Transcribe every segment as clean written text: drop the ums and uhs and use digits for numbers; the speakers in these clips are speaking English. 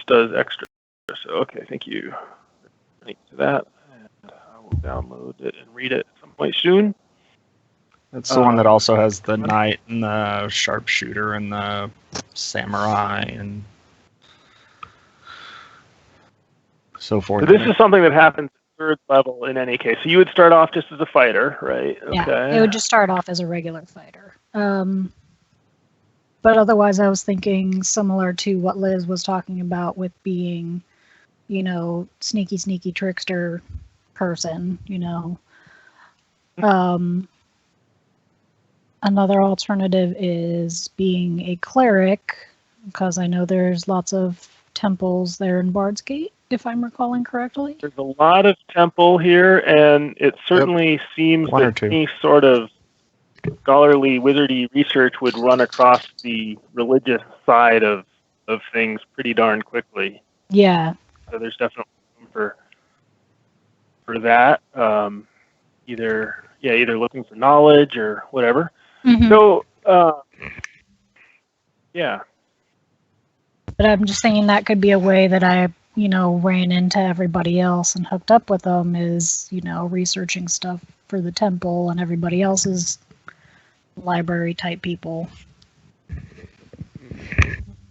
does extra. So, okay, thank you. Link to that, and I will download it and read it at some point soon. It's the one that also has the knight and the sharpshooter and the samurai and so forth. So this is something that happens at 3rd level in any case. So you would start off just as a fighter, right? Yeah, okay. It would just start off as a regular fighter. But otherwise, I was thinking similar to what Liz was talking about with being, sneaky trickster person, Another alternative is being a cleric, because I know there's lots of temples there in Bard's Gate, if I'm recalling correctly. There's a lot of temple here, and it certainly seems that any sort of scholarly, wizardy research would run across the religious side of things pretty darn quickly. Yeah. So there's definitely room for that. Either looking for knowledge or whatever. Mm-hmm. So, yeah. But I'm just thinking that could be a way that I, ran into everybody else and hooked up with them is, researching stuff for the temple and everybody else's library type people.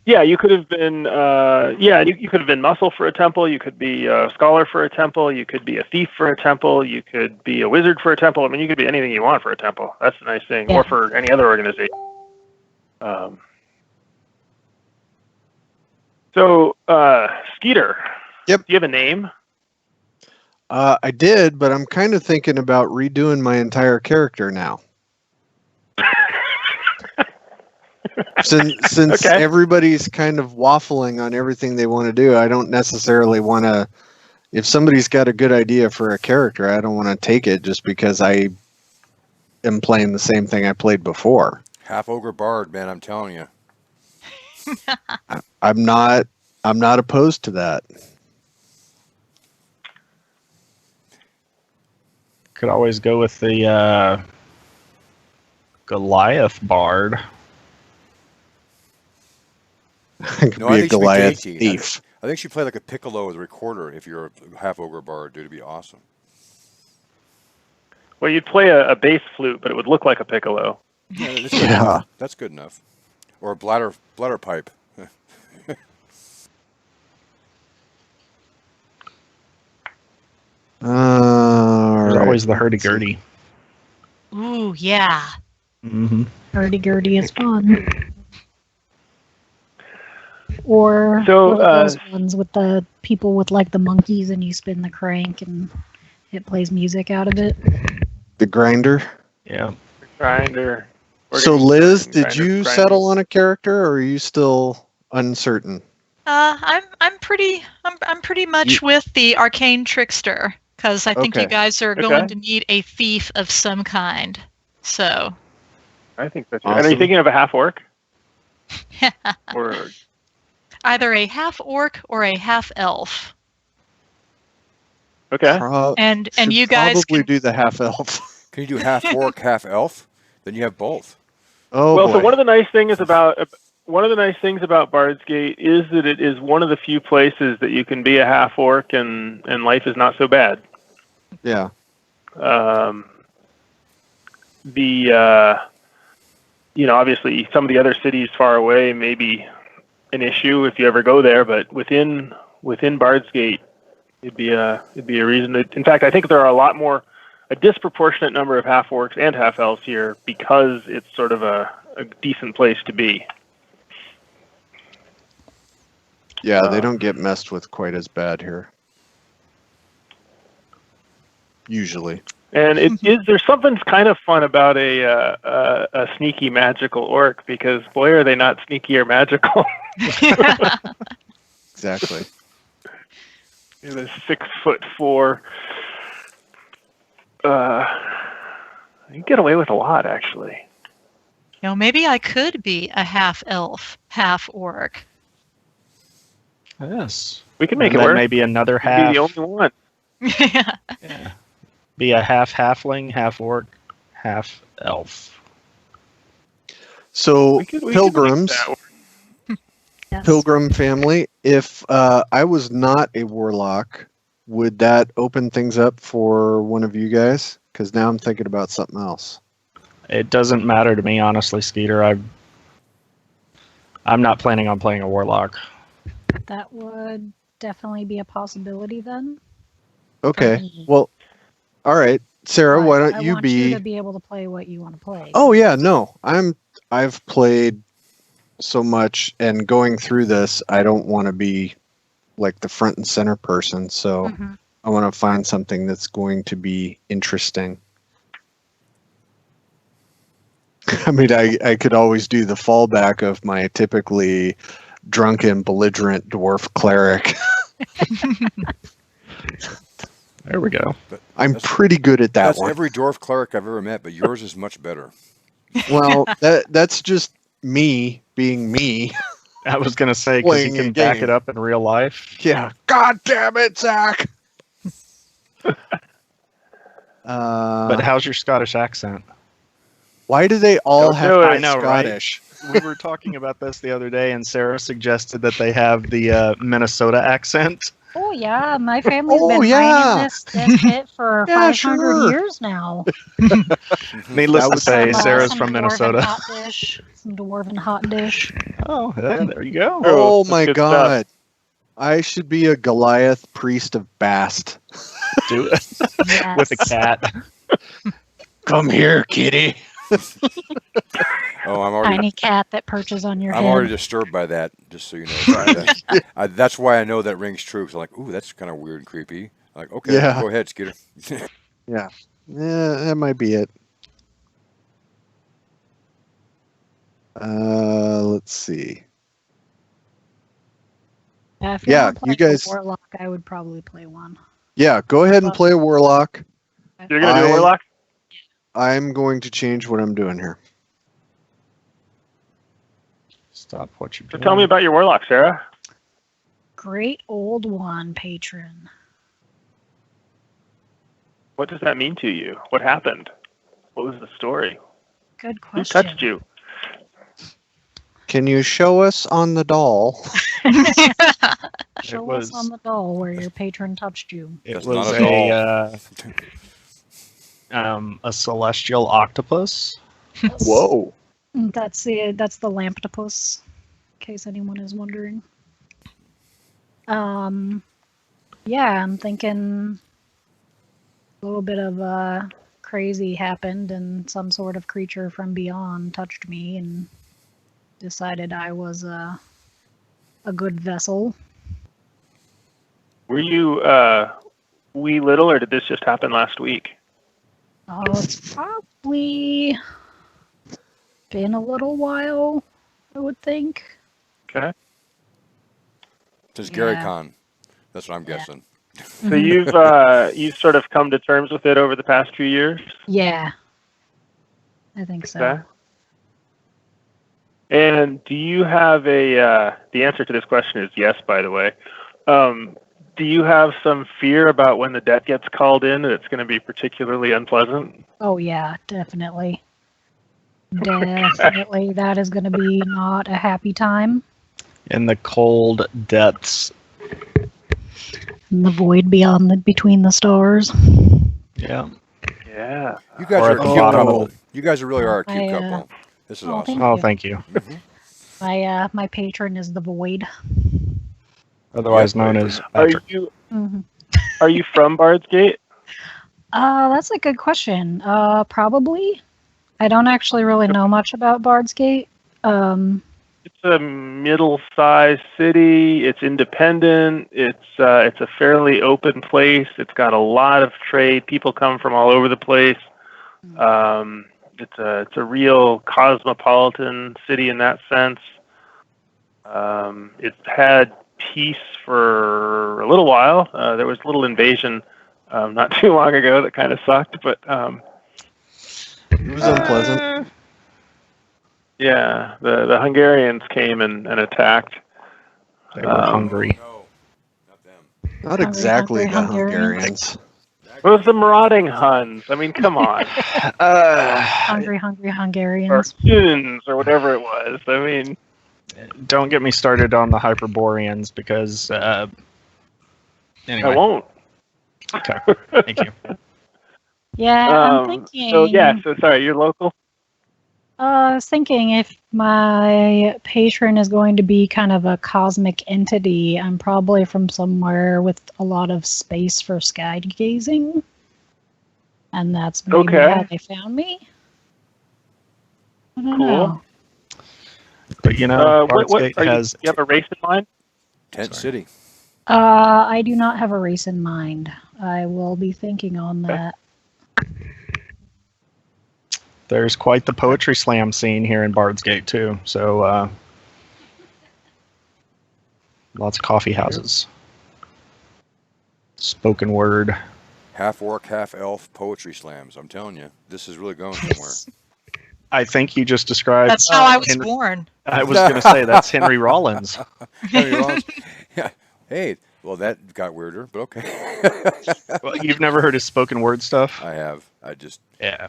Yeah, you could have been. You could have been muscle for a temple. You could be a scholar for a temple. You could be a thief for a temple. You could be a wizard for a temple. I mean, you could be anything you want for a temple. That's the nice thing, or for any other organization. So, Skeeter. Yep. Do you have a name? I did, but I'm kind of thinking about redoing my entire character now. Since everybody's kind of waffling on everything they want to do, I don't necessarily want to. If somebody's got a good idea for a character, I don't want to take it just because I am playing the same thing I played before. Half ogre bard, man, I'm telling you. I'm not opposed to that. Could always go with the Goliath bard. Could be a Goliath thief. I think she played like a piccolo as a recorder if you're a half ogre bard, dude. It'd be awesome. Well, you'd play a bass flute, but it would look like a piccolo. Yeah, that's good enough. Or a bladder pipe. There's always the hurdy-gurdy. Ooh, yeah. Mm-hmm. Hurdy-gurdy is fun. Or those ones with the people with like the monkeys and you spin the crank and it plays music out of it. The grinder? Yeah. The grinder. So Liz, did you settle on a character or are you still uncertain? I'm pretty much with the arcane trickster because I think you guys are going to need a thief of some kind. So I think that's awesome. And are you thinking of a half orc? Or either a half orc or a half elf. Okay. And you guys probably do the half elf. Can you do half orc, half elf? Then you have both. Oh, well, boy. So one of the nice things about Bard's Gate is that it is one of the few places that you can be a half orc and life is not so bad. Yeah. Obviously some of the other cities far away may be an issue if you ever go there, but within Bard's Gate, it'd be a reason to. In fact, I think there are a disproportionate number of half orcs and half elves here because it's sort of a decent place to be. Yeah, they don't get messed with quite as bad here. Usually. And there's something kind of fun about a sneaky magical orc because boy are they not sneaky or magical. Exactly. They're 6'4". You get away with a lot, actually. Maybe I could be a half elf, half orc. Yes. We can make it work. Maybe another half. Be the only one. Yeah. Be a half halfling, half orc, half elf. So pilgrims. Yes. Pilgrim family, if I was not a warlock, would that open things up for one of you guys? Because now I'm thinking about something else. It doesn't matter to me, honestly, Skeeter. I'm not planning on playing a warlock. That would definitely be a possibility then. Okay. Me. Well, all right, Sarah. But Why don't I you want you to be? be able to play what you want to play. Oh yeah, no. I've played so much, and going through this, I don't want to be like the front and center person. So Mhm. I want to find something that's going to be interesting. I mean, I could always do the fallback of my typically drunken, belligerent dwarf cleric. There we go. I'm That's- pretty good at that That's one. every dwarf cleric I've ever met, but yours is much better. Well, that's just me being me. I was going to say, because you Playing a can back game. it up in real life. Yeah. God damn it, Zach. But how's your Scottish accent? Why do they all Don't have do to it. be I know, right? Scottish? We were talking about this the other day, and Sarah suggested that they have the Minnesota accent. Oh yeah, my family's Oh, been yeah. writing this shit for Yeah, 500 sure. years now. Needless That to was say, Some, Sarah's some from dwarven Minnesota. Hot dish, some dwarven hot dish. Oh, yeah, there you go. Oh That's my good stuff. God. I should be a Goliath priest of Bast. Do it Yes. with a cat. Come here, kitty. Oh, I'm already Tiny cat that perches on your I'm head. already disturbed by that. Just so you know, that's why I know that rings true. 'Cause I'm like, ooh, that's kind of weird and creepy. I'm like, okay, Yeah. go ahead, Skeeter. Yeah, that might be it. Let's see. If you're Yeah, not you playing guys- a warlock, I would probably play one. Yeah, go ahead and play a warlock. You're gonna do a I- warlock? I'm going to change what I'm doing here. Stop what you're So doing. tell me about your warlock, Sarah. Great old one, patron. What does that mean to you? What happened? What was the story? Good Who question. touched you? Can you show us on the doll? Show was- us on the doll where your patron touched you. It That's was not a a celestial octopus. Whoa. That's the Lamptopus, in case anyone is wondering. Yeah, I'm thinking a little bit of crazy happened, and some sort of creature from beyond touched me and decided I was a good vessel. Were you wee little, or did this just happen last week? Oh, it's probably been a little while, I would think. Okay. Since Gary Yeah. Con. That's what I'm Yeah. guessing. So you've sort of come to terms with it over the past few years? Yeah, I think so. Okay. And do you have the answer to this question is yes, by the way. Do you have some fear about when the debt gets called in that it's going to be particularly unpleasant? Oh yeah, definitely. Definitely, that is going to be not a happy time. In the cold depths. In the void beyond between the stars. Yeah. Yeah. You guys Or are at a the cute bottom of couple. You guys really are a cute I, couple. This is oh, awesome. thank Oh, you. thank you. My patron is the void. Otherwise Yeah, known right. as Are Patrick. you Mm-hmm. are you from Bard's Gate? That's a good question. Probably. I don't actually really know much about Bard's Gate. It's a middle-sized city. It's independent. It's a fairly open place. It's got a lot of trade. People come from all over the place. It's a real cosmopolitan city in that sense. It's had peace for a little while. There was a little invasion not too long ago that kind of sucked, but It was unpleasant. yeah, the Hungarians came and attacked. They were hungry. No, not them. Not Hungry, exactly hungry the Hungarians. Hungarians. It was the marauding Huns. I mean, come on. Hungry Or Hungarians. Huns, or whatever it was. I mean, Don't get me started on the Hyperboreans because anyway. I won't. Okay, thank you. Yeah, I'm thinking. So sorry, you're local? I was thinking if my patron is going to be kind of a cosmic entity, I'm probably from somewhere with a lot of space for sky gazing. And that's maybe how they found me. I don't know. But Bardsgate has. You have a race in mind? Tent City. I do not have a race in mind. I will be thinking on that. There's quite the poetry slam scene here in Bardsgate too. So lots of coffee houses. Spoken word. Half orc, half elf poetry slams. I'm telling you, this is really going somewhere. I think you just described. That's how I was born. I was going to say that's Henry Rollins. Henry Rollins. Yeah. Hey, well, that got weirder, but okay. Well, you've never heard his spoken word stuff? I have. Yeah.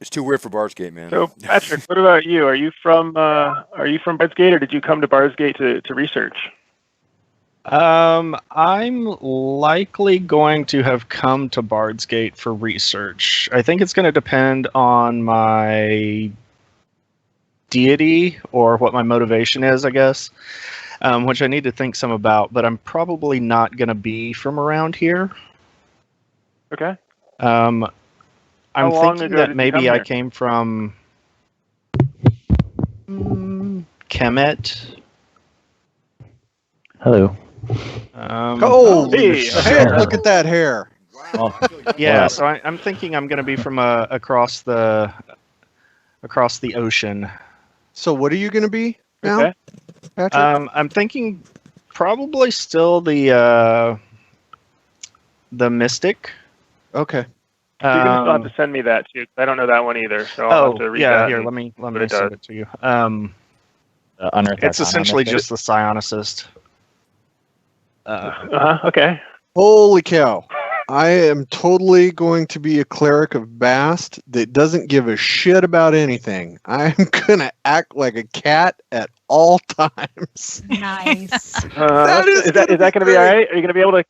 It's too weird for Bardsgate, man. So, Patrick, what about you? Are you from Bardsgate, or did you come to Bardsgate to research? I'm likely going to have come to Bardsgate for research. I think it's going to depend on my deity or what my motivation is, I guess, which I need to think some about, but I'm probably not going to be from around here. Okay. I'm thinking that maybe I came from Kemet. Hello. Holy shit! Look at that hair. Oh, Yeah, wow. so I'm thinking I'm going to be from across the ocean. So what are you going to be now, Okay. Patrick? I'm thinking probably still the mystic. Okay. You're going to still have to send me that, too. I don't know that one either, so I'll have to read yeah, that. here, let me it send does. it to you. Unearthed It's Arcana essentially mystic. just the psionicist. Okay. Holy cow. I am totally going to be a cleric of Bast that doesn't give a shit about anything. I'm going to act like a cat at all times. Nice. Is that going to be all right? Are you going to be able to?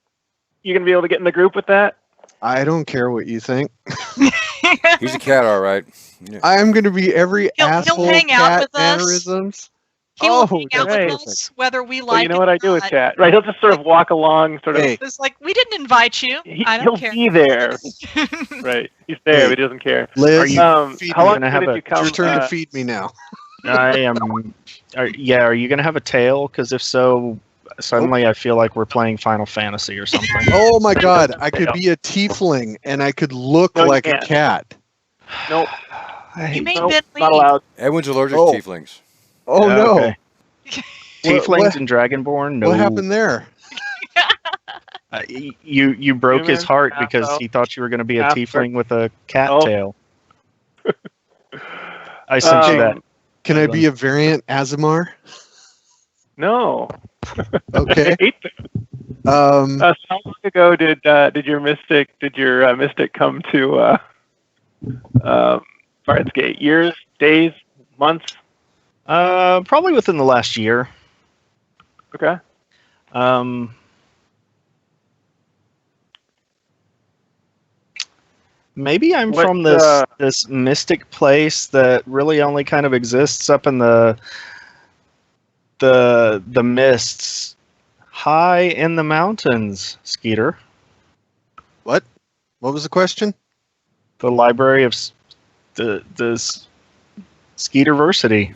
You going to be able to get in the group with that? I don't care what you think. He's a cat, all right. Yeah. I'm going to be every He'll asshole hang out cat with us. mannerisms. He will hang out right. with us whether we like Well, you know what it I or do with not. Cat, right? He'll just sort of walk along, sort of. Hey, It's like, we didn't invite you. I He'll don't care. be there, right? He's there, Hey, but he doesn't care. Liz, feed How me. long gonna ago have did you come? It's your turn to feed me now. I am. Are you going to have a tail? Because if so, suddenly I feel like we're playing Final Fantasy or something. Oh my god, I could be a tiefling and I could look No, you like a can't. cat. Nope. You made Nope. Ben Not leave. allowed. Everyone's allergic Oh. to tieflings. Oh Yeah, no. okay. Tieflings What- and Dragonborn? No. What happened there? You broke his Human, heart because half-elf, he thought you were going to be a half- tiefling with a cat Oh. tail. I sent you that. Can I be a variant Azamar? No. Okay. I hate them. Um, How long ago did your mystic come to Bardsgate? Years, days, months? Probably within the last year. Okay. Maybe I'm What, from this mystic place that really only kind of exists up in the mists, high in the mountains. Skeeter, what? What was the question? the library of the Skeeterversity.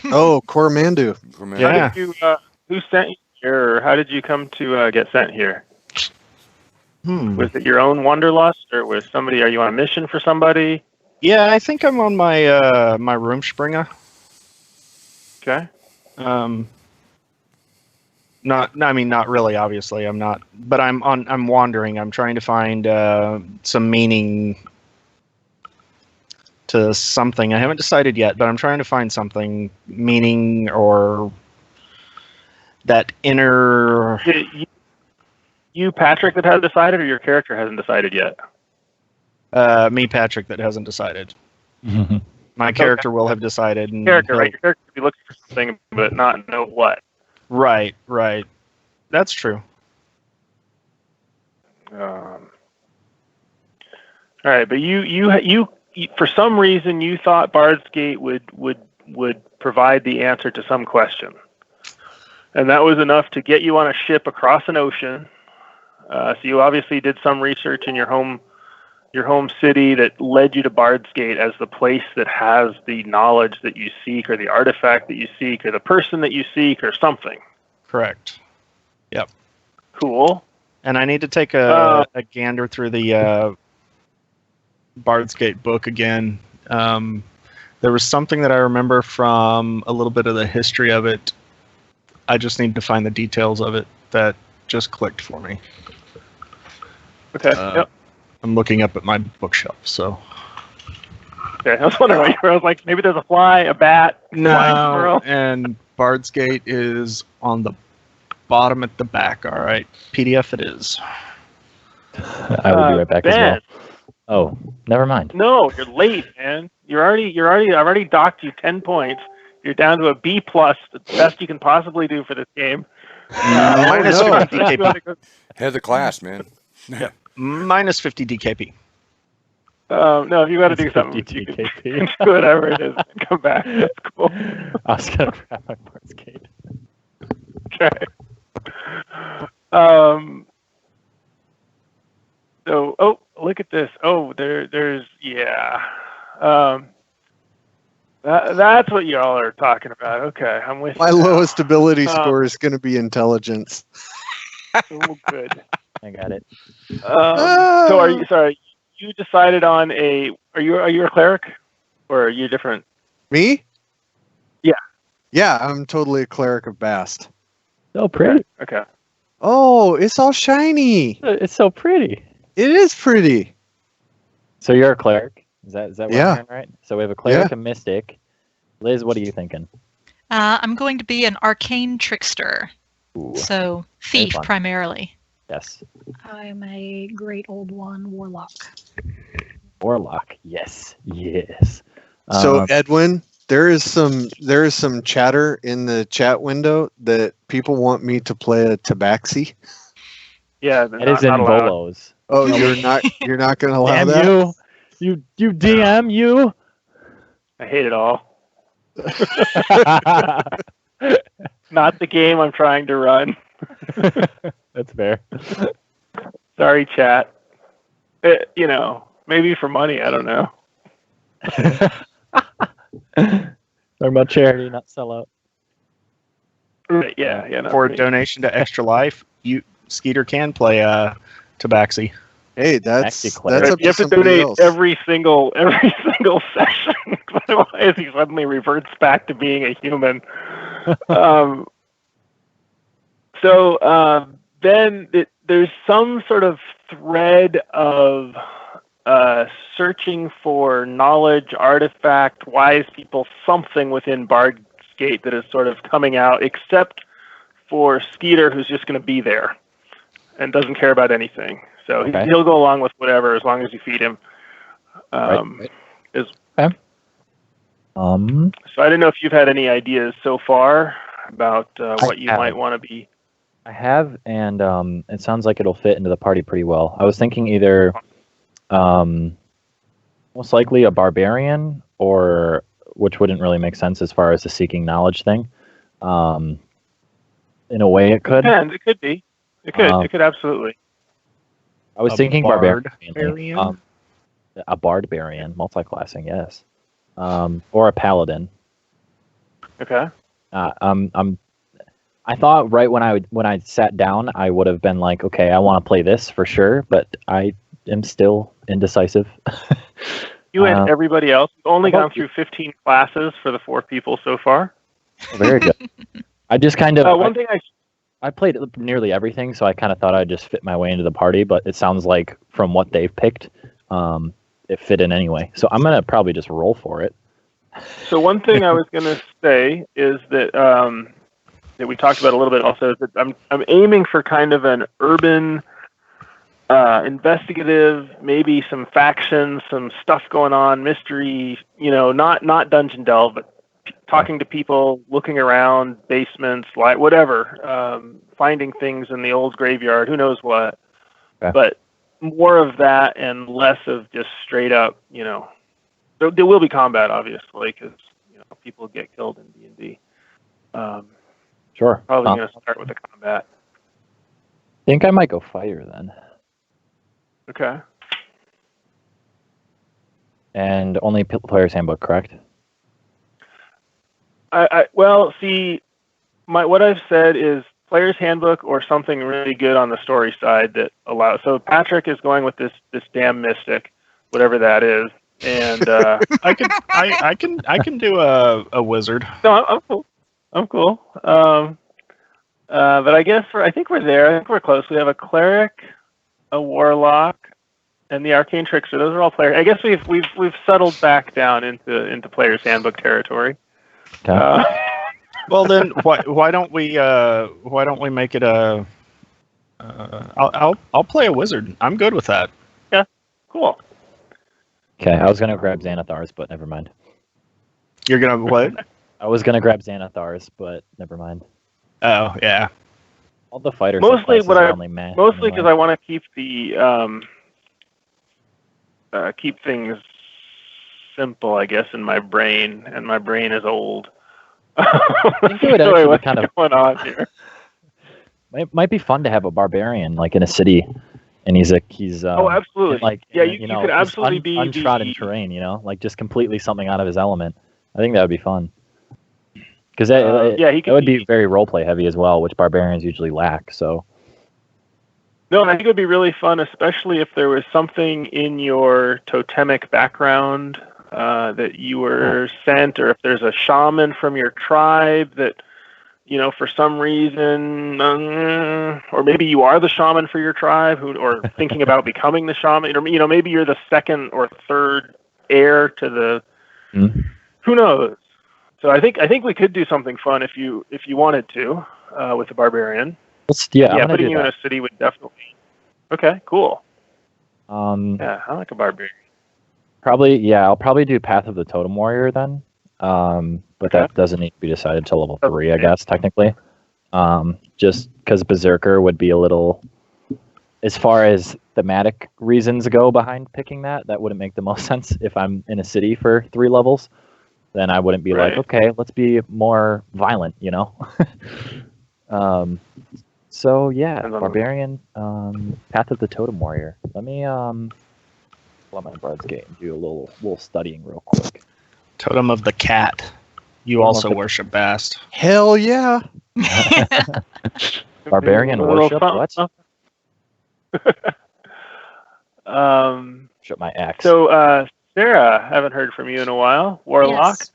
Oh, Cormandu. Remember? Yeah. How did you, who sent you here, or how did you come to get sent here? Was it your own wanderlust, or was somebody? Are you on a mission for somebody? Yeah, I think I'm on my my Rumspringa. Okay. Not really. Obviously, I'm not. But I'm wandering. I'm trying to find some meaning to something. I haven't decided yet, but I'm trying to find something, meaning, or that inner. You, Patrick, that has decided, or your character hasn't decided yet? Me, Patrick, that hasn't decided. My character will have decided. And Character, right? Your character could be looking for something, but not know what. Right. That's true. All right, but you for some reason you thought Bard's Gate would provide the answer to some question, and that was enough to get you on a ship across an ocean. So you obviously did some research in your home city that led you to Bard's Gate as the place that has the knowledge that you seek, or the artifact that you seek, or the person that you seek, or something. Correct. Yep. Cool. And I need to take a gander through the Bard's Gate book again. There was something that I remember from a little bit of the history of it. I just need to find the details of it that just clicked for me. Okay. Yep. I'm looking up at my bookshelf, so. Okay, I was wondering what you were. I was like, maybe there's a fly, a bat, flying squirrel. And Bard's Gate is on the bottom at the back. All right, PDF it is. I will be right back Ben. as well. Oh, never mind. No, you're late, man. I've already docked you 10 points. You're down to a B+, the best you can possibly do for this game. Minus 50 DKP. Head of the class, man. Yeah. Minus 50 DKP. No, if you got to do something, you can do whatever it is and come back. That's cool. I was going to grab my Bard's Gate. Okay. So, look at this. Oh, there's that's what y'all are talking about. Okay, I'm with you. My lowest ability score is going to be intelligence. Oh, good. I got it. So are you? Sorry, you decided on a. Are you a cleric, or are you different? Me? Yeah. Yeah, I'm totally a cleric of Bast. So pretty. Okay. Oh, it's all shiny. It's so pretty. It is pretty. So you're a cleric. Is that what Yeah. I'm hearing right? So we have a cleric, a mystic. Liz, what are you thinking? I'm going to be an arcane trickster. Ooh, So thief fun. primarily. yes. I'm a great old one, warlock. Warlock. Yes. Yes. So Edwin, there is some chatter in the chat window that people want me to play a tabaxi. Yeah, it is in Volos. Oh, you're not going to allow Damn that? you DM you. I hate it all. Not the game I'm trying to run. That's fair. Sorry, chat. Maybe for money. I don't know. Talking about charity, not sellout. Right, yeah. Not For a me. donation to Extra Life, Skeeter can play Tabaxi. Hey, that's Actually, cleric. up You have to somebody donate else. every single session. Otherwise, he suddenly reverts back to being a human. Then there's some sort of thread of searching for knowledge, artifact, wise people, something within Bard's Gate that is sort of coming out, except for Skeeter, who's just going to be there and doesn't care about anything. So Okay. he'll go along with whatever as long as you feed him. Right. Is Okay. So I don't know if you've had any ideas so far about what you might want to be. I have, and it sounds like it'll fit into the party pretty well. I was thinking either most likely a barbarian, or which wouldn't really make sense as far as the seeking knowledge thing. In a way, it could. Depends. It could be. It could. It could absolutely. I was A thinking barbarian. barbarian? A barbarian, multi-classing, yes. Or a paladin. Okay. I thought right when I sat down, I would have been like, okay, I want to play this for sure, but I am still indecisive. You and everybody else. You've only how gone about you? through 15 classes for the 4 people so far. Very good. I just kind of One thing I played nearly everything, so I kind of thought I'd just fit my way into the party, but it sounds like from what they've picked, it fit in anyway. So I'm gonna probably just roll for it. So one thing I was going to say is that that we talked about a little bit also is that I'm aiming for kind of an urban investigative, maybe some factions, some stuff going on, mystery. Not dungeon delve, but talking to people, looking around, basements, like whatever, finding things in the old graveyard. Who knows what? Okay. But more of that and less of just straight up. There will be combat, obviously, because people get killed in D&D. Sure. Probably going to start with the combat. I think I might go fire then. Okay. And only player's handbook, correct? Well, see, what I've said is player's handbook or something really good on the story side that allows. So Patrick is going with this damn mystic, whatever that is, and I can do a wizard. No, I'm cool. I'm cool. But I think we're there. I think we're close. We have a cleric, a warlock, and the arcane trickster. Those are all players. I guess we've settled back down into player's handbook territory. Okay. Well, then why don't we make it a? I'll play a wizard. I'm good with that. Yeah. Cool. Okay, I was gonna grab Xanathar's, but never mind. You're gonna what? I was gonna grab Xanathar's, but never mind. Oh yeah. All the fighters. Mostly because anyway. I want to keep the keep things simple, I guess, in my brain, and my brain is old. I think it would actually what's kind of going on here? Might be fun to have a barbarian like in a city, and he's oh, absolutely, like you could absolutely be untrodden terrain, like just completely something out of his element. I think that would be fun because that would be very roleplay heavy as well, which barbarians usually lack. So no, I think it would be really fun, especially if there was something in your totemic background that you were sent, or if there's a shaman from your tribe that, for some reason, or maybe you are the shaman for your tribe, or thinking about becoming the shaman, or maybe you're the second or third heir to the. Who knows? So I think we could do something fun if you wanted to with the barbarian. Putting you in a city would definitely. Okay, cool. Yeah, I like a barbarian. I'll probably do Path of the Totem Warrior then. But that doesn't need to be decided till level 3, I guess, technically. Just because Berserker would be a little, as far as thematic reasons go behind picking that wouldn't make the most sense. If I'm in a city for 3 levels, then I wouldn't be like, okay, let's be more violent, So yeah, Barbarian, Path of the Totem Warrior. Let me let my Bard's Gate and do a little studying real quick. Totem of the Cat. You also worship Bast. Hell yeah. Barbarian worship? What? Shut my axe. So, Sarah, haven't heard from you in a while. Warlock, Yes.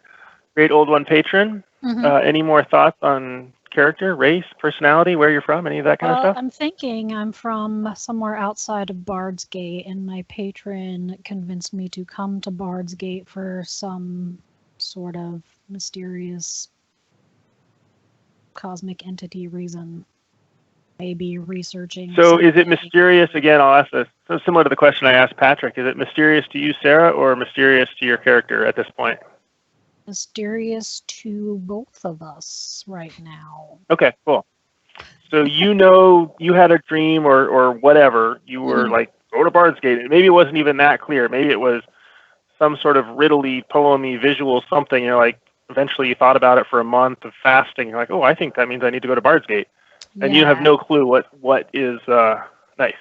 Great Old One patron. Mm-hmm. Any more thoughts on character, race, personality, where you're from, any of that kind of stuff? I'm thinking I'm from somewhere outside of Bard's Gate, and my patron convinced me to come to Bard's Gate for some sort of mysterious cosmic entity reason. Maybe researching. So something. Is it mysterious? Again, I'll ask this. So similar to the question I asked Patrick, is it mysterious to you, Sarah, or mysterious to your character at this point? Mysterious to both of us right now. Okay, cool. So you had a dream or whatever. You were like, go to Bard's Gate. Maybe it wasn't even that clear. Maybe it was some sort of riddly, poemy, visual something. Like, eventually you thought about it for a month of fasting. You're like, oh, I think that means I need to go to Bard's Gate. And you have no clue what is nice.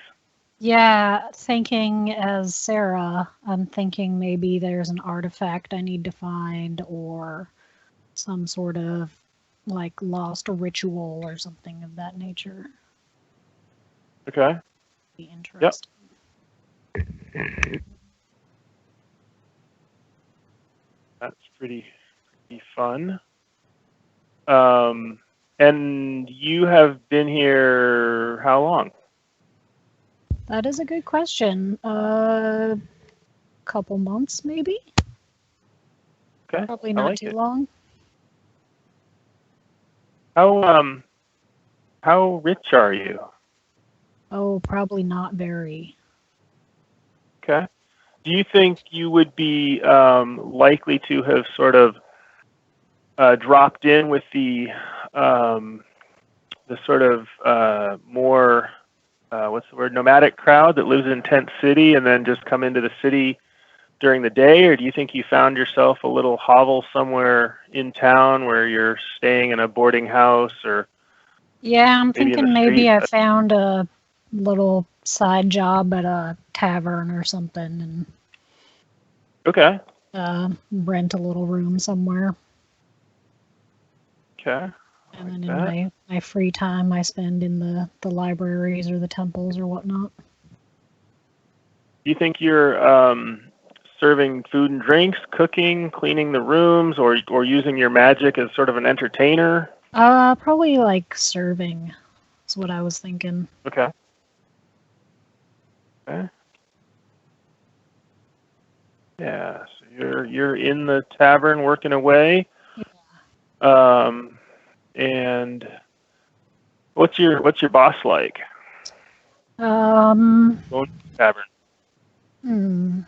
Yeah, thinking as Sarah, I'm thinking maybe there's an artifact I need to find or some sort of like lost ritual or something of that nature. Okay. Be interesting. Yep. That's pretty fun. And you have been here how long? That is a good question. Couple months, maybe? Okay. Probably not too long. How rich are you? Oh, probably not very. Okay. Do you think you would be likely to have sort of dropped in with the sort of more what's the word, nomadic crowd that lives in tent city, and then just come into the city during the day, or do you think you found yourself a little hovel somewhere in town where you're staying in a boarding house, or Yeah, I'm maybe in thinking the maybe street? I found a little side job at a tavern or something Okay. and rent a little room somewhere. Okay. And Like then in that. my free time, I spend in the libraries or the temples or whatnot. Do you think you're serving food and drinks, cooking, cleaning the rooms, or using your magic as sort of an entertainer? Probably like serving is what I was thinking. Okay. Okay. Yeah. So you're in the tavern working away. And what's your boss like? Um, Going to the tavern. hmm.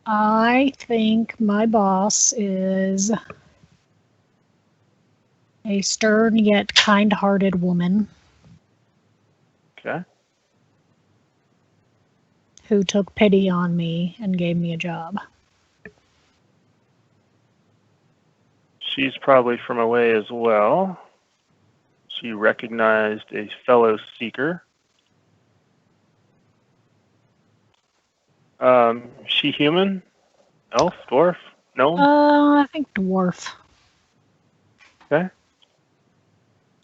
I think my boss is a stern yet kind-hearted woman Okay. who took pity on me and gave me a job. She's probably from away as well. She recognized a fellow seeker. She human? Elf? Dwarf? Gnome? I think dwarf. Okay.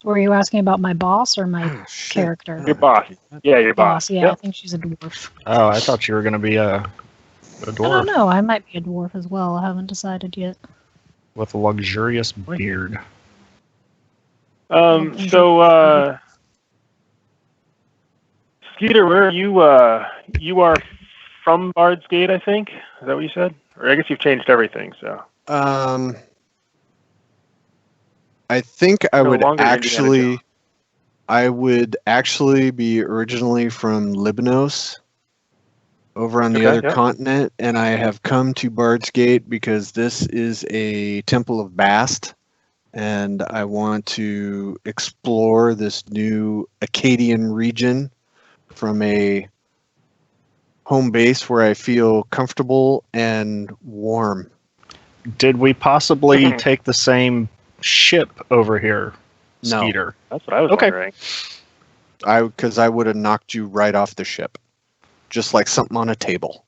Were you asking about my boss or my Oh, shit. character? Your boss. Yeah, your boss. Boss, yeah, I Yep. think she's a dwarf. Oh, I thought you were going to be a I don't dwarf know, I might be a dwarf as well. I haven't decided yet. with a luxurious beard. So, Skeeter, where are you? You are from Bard's Gate, I think. Is that what you said? Or I guess you've changed everything. So I think I no would longer Indiana Jones. be originally from Libnos, over on the Okay. other Yep. continent, and I have come to Bard's Gate because this is a temple of Bast, and I want to explore this new Akkadian region from a home base where I feel comfortable and warm. Did we possibly take the same ship over here, No. Skeeter? That's what I was Okay. wondering. Because I would have knocked you right off the ship, just like something on a table.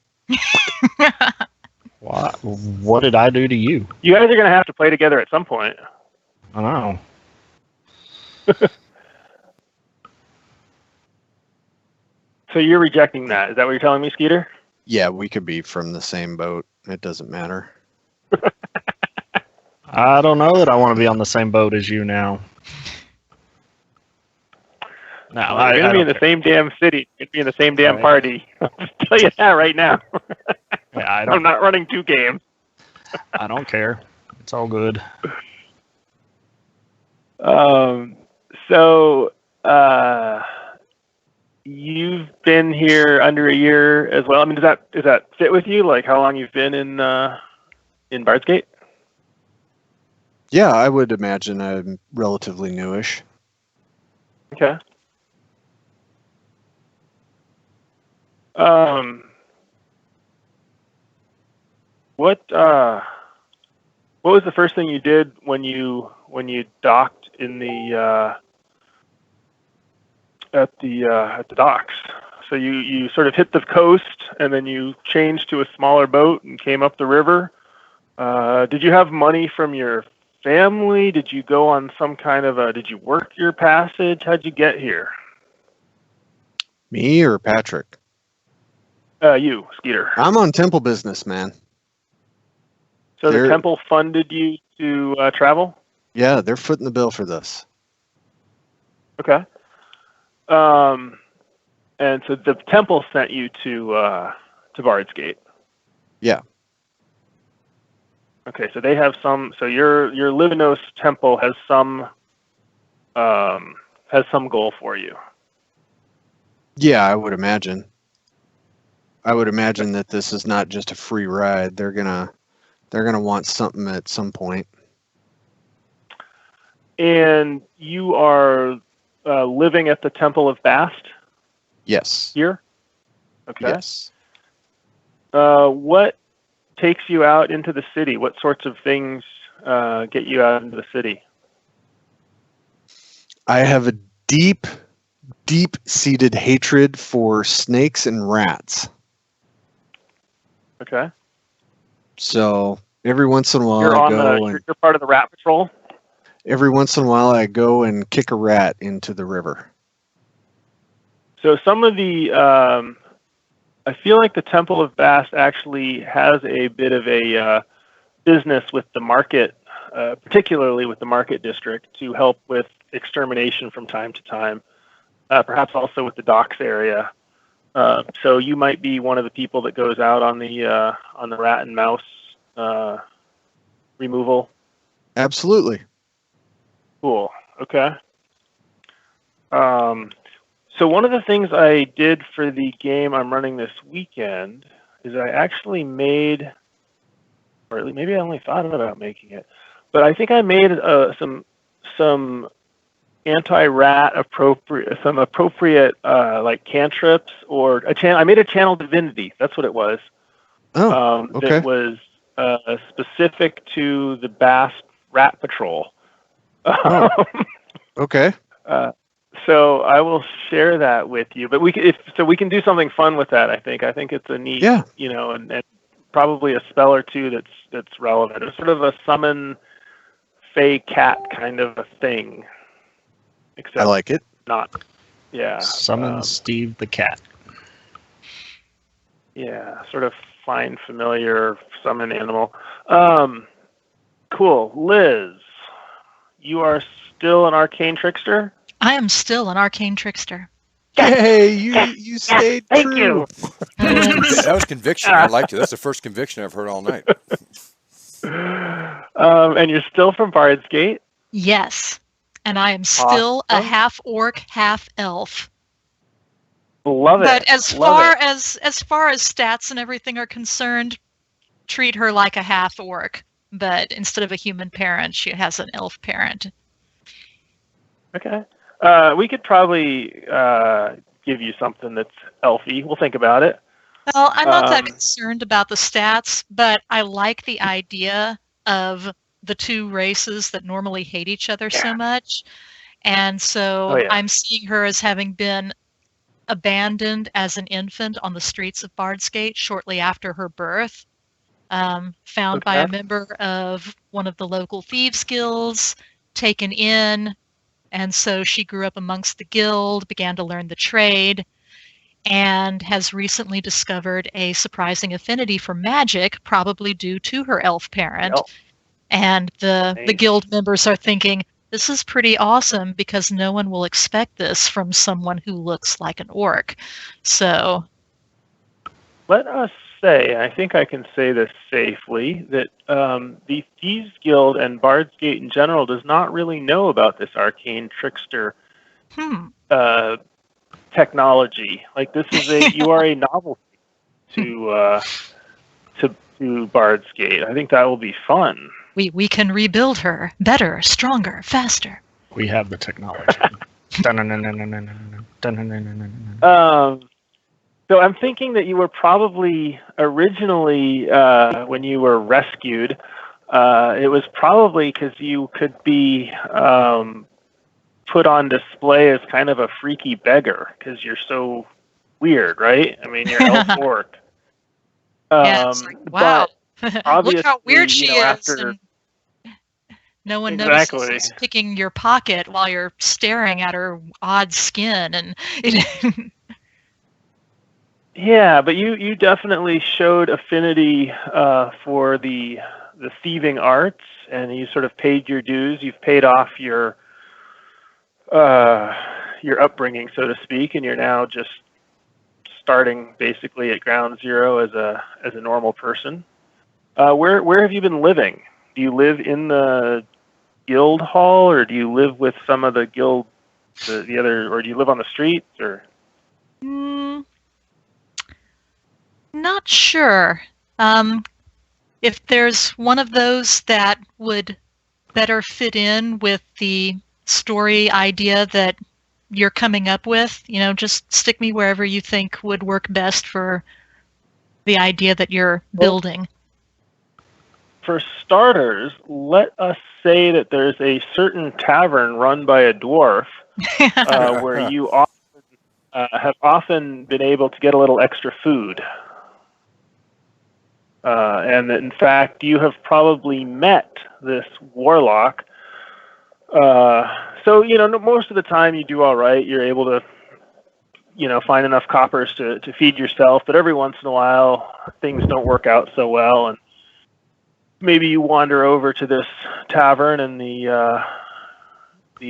What did I do to you? You guys are going to have to play together at some point. I don't know. So you're rejecting that. Is that what you're telling me, Skeeter? Yeah, we could be from the same boat. It doesn't matter. I don't know that I want to be on the same boat as you now. No, Well, we're going to be in the same damn city. We're going to be in the same damn Right. party. I'll just tell you that right now. Yeah, I'm not running two games. I don't care. It's all good. So you've been here under a year as well. I mean, does that fit with you? Like how long you've been in Bard's Gate? Yeah, I would imagine I'm relatively newish. Okay. What was the first thing you did when you docked in the at the docks? So you sort of hit the coast and then you changed to a smaller boat and came up the river. Did you have money from your family? Did you go on some kind of did you work your passage? How'd you get here? Me or Patrick? You, Skeeter. I'm on temple business, man. So They're- the temple funded you to travel? Yeah, they're footing the bill for this. Okay. And so the temple sent you to Bard's Gate. Yeah. Okay, so they have some. So your Livanos temple has some some goal for you. Yeah, I would imagine. I would imagine that this is not just a free ride. They're gonna want something at some point. And you are living at the Temple of Bast Yes. here? Okay. Yes. What takes you out into the city? What sorts of things get you out into the city? I have a deep-seated hatred for snakes and rats. Okay. So every once in a while You're part of the rat patrol? every once in a while I go and kick a rat into the river. So some of the, I feel like the Temple of Bast actually has a bit of a business with the market, particularly with the market district, to help with extermination from time to time, perhaps also with the docks area. So you might be one of the people that goes out on the rat and mouse removal. Absolutely. Cool. Okay. So one of the things I did for the game I'm running this weekend is I actually made, or maybe I only thought about making it, but I think I made some anti-rat appropriate like cantrips or I made a channel divinity. That's what it was. Oh, okay. That was specific to the Bass Rat Patrol. Oh, okay. So I will share that with you, but we can do something fun with that. I think it's a neat, and probably a spell or two that's relevant. It's sort of a summon fey cat kind of a thing. Except I like it. Not, yeah. Summon Steve the cat. Yeah, sort of find familiar summon animal. Cool, Liz. You are still an arcane trickster? I am still an arcane trickster. Hey, you stayed Thank true. you. That was conviction. I liked it. That's the first conviction I've heard all night. And you're still from Bard's Gate? Yes. And I am still a half orc, half elf. Love it. But as far as stats and everything are concerned, treat her like a half orc. But instead of a human parent, she has an elf parent. Okay. We could probably give you something that's elfy. We'll think about it. Well, I'm not that concerned about the stats, but I like the idea of the two races that normally hate each other so much. And so I'm seeing her as having been abandoned as an infant on the streets of Bard's Gate shortly after her birth, found by a member of one of the local thieves guilds, taken in, and so she grew up amongst the guild, began to learn the trade, and has recently discovered a surprising affinity for magic, probably due to her elf parent. Yep. And the guild members are thinking, this is pretty awesome because no one will expect this from someone who looks like an orc. So let us say, I think I can say this safely, that the Thieves Guild and Bard's Gate in general does not really know about this arcane trickster technology. Like this is you are a novelty to Bard's Gate. I think that will be fun. We can rebuild her better, stronger, faster. We have the technology. So I'm thinking that you were probably originally, when you were rescued, it was probably because you could be put on display as kind of a freaky beggar because you're so weird, right? I mean, you're elf orc. Yeah, it's like, wow, look how weird she is. And no one notices she's picking your pocket while you're staring at her odd skin. And yeah, but you definitely showed affinity for the thieving arts, and you sort of paid your dues. You've paid off your upbringing, so to speak, and you're now just starting basically at ground zero as a normal person. Where have you been living? Do you live in the guild hall, or do you live with some of the guild the other, or do you live on the street, or? Not sure. If there's one of those that would better fit in with the story idea that you're coming up with, just stick me wherever you think would work best for the idea that you're building. For starters, let us say that there's a certain tavern run by a dwarf where you have often been able to get a little extra food. And that, in fact, you have probably met this warlock. So, most of the time you do all right. You're able to, find enough coppers to feed yourself. But every once in a while, things don't work out so well. And maybe you wander over to this tavern and the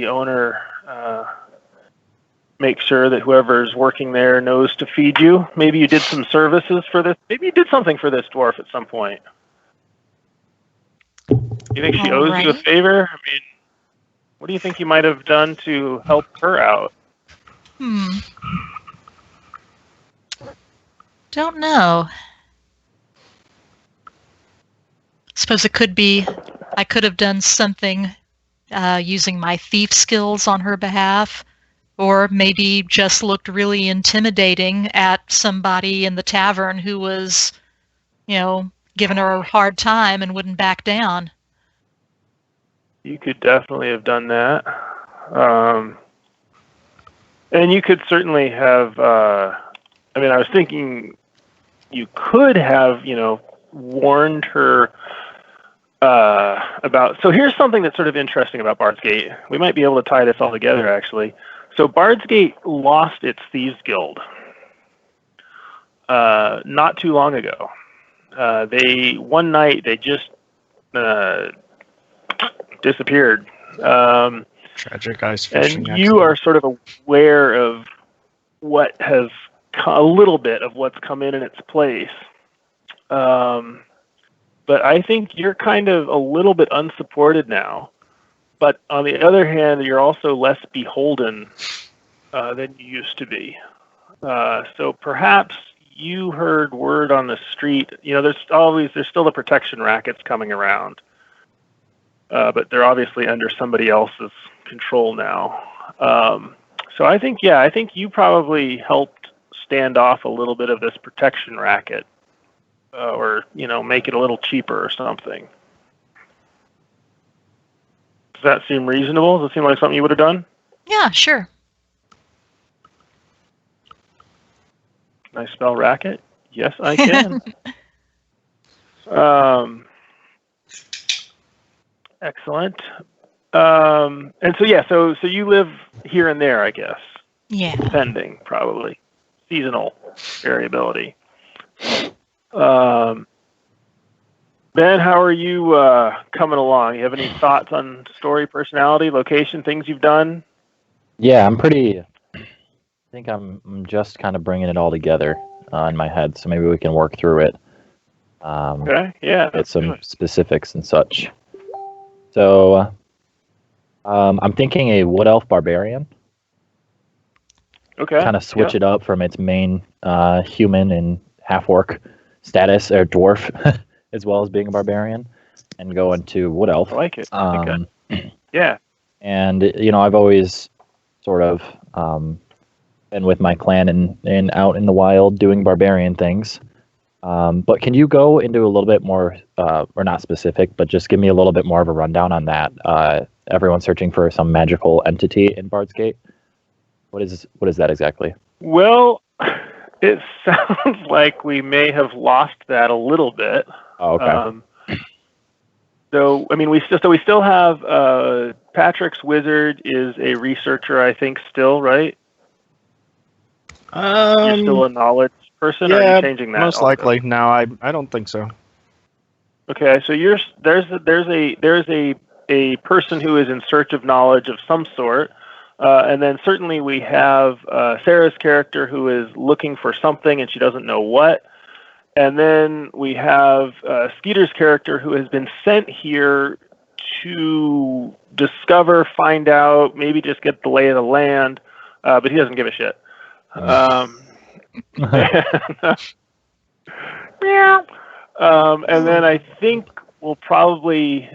owner makes sure that whoever's working there knows to feed you. Maybe you did some services for this. Maybe you did something for this dwarf at some point. You think she owes you a favor? I mean, what do you think you might have done to help her out? Don't know. Suppose it could be I could have done something using my thief skills on her behalf. Or maybe just looked really intimidating at somebody in the tavern who was, giving her a hard time and wouldn't back down. You could definitely have done that. And you could certainly have, I was thinking you could have, warned her about, so here's something that's sort of interesting about Bard's Gate. We might be able to tie this all together, actually. So Bard's Gate lost its Thieves Guild not too long ago. One night they just disappeared. Tragic ice fishing. And you are sort of aware of what has a little bit of what's come in its place. But I think you're kind of a little bit unsupported now. But on the other hand, you're also less beholden than you used to be. So perhaps you heard word on the street. There's still the protection rackets coming around, but they're obviously under somebody else's control now. So I think you probably helped stand off a little bit of this protection racket, or make it a little cheaper or something. Does that seem reasonable? Does it seem like something you would have done? Yeah, sure. Can I spell racket? Yes, I can. Excellent. And so you live here and there, I guess. Yeah. Depending, probably. Seasonal variability. Ben, how are you coming along? You have any thoughts on story, personality, location, things you've done? Yeah, I think I'm just kind of bringing it all together in my head, so maybe we can work through it. Okay, yeah. Get some specifics and such. So, I'm thinking a Wood Elf Barbarian. Okay. Kind of switch it up from its main human and half-orc status, or dwarf, as well as being a barbarian, and go into Wood Elf. I like it. Okay. Yeah. And, I've always sort of been with my clan and out in the wild doing barbarian things. But can you go into a little bit more, or not specific, but just give me a little bit more of a rundown on that? Everyone's searching for some magical entity in Bard's Gate. What is that exactly? Well, it sounds like we may have lost that a little bit. Oh, okay. So, we still have Patrick's wizard is a researcher, I think, still, right? You're still a knowledge person, or are you changing that? Most likely. No, I don't think so. Okay, so there's a person who is in search of knowledge of some sort, and then certainly we have Sarah's character who is looking for something and she doesn't know what. And then we have Skeeter's character who has been sent here to discover, find out, maybe just get the lay of the land, but he doesn't give a shit. And then I think we'll probably,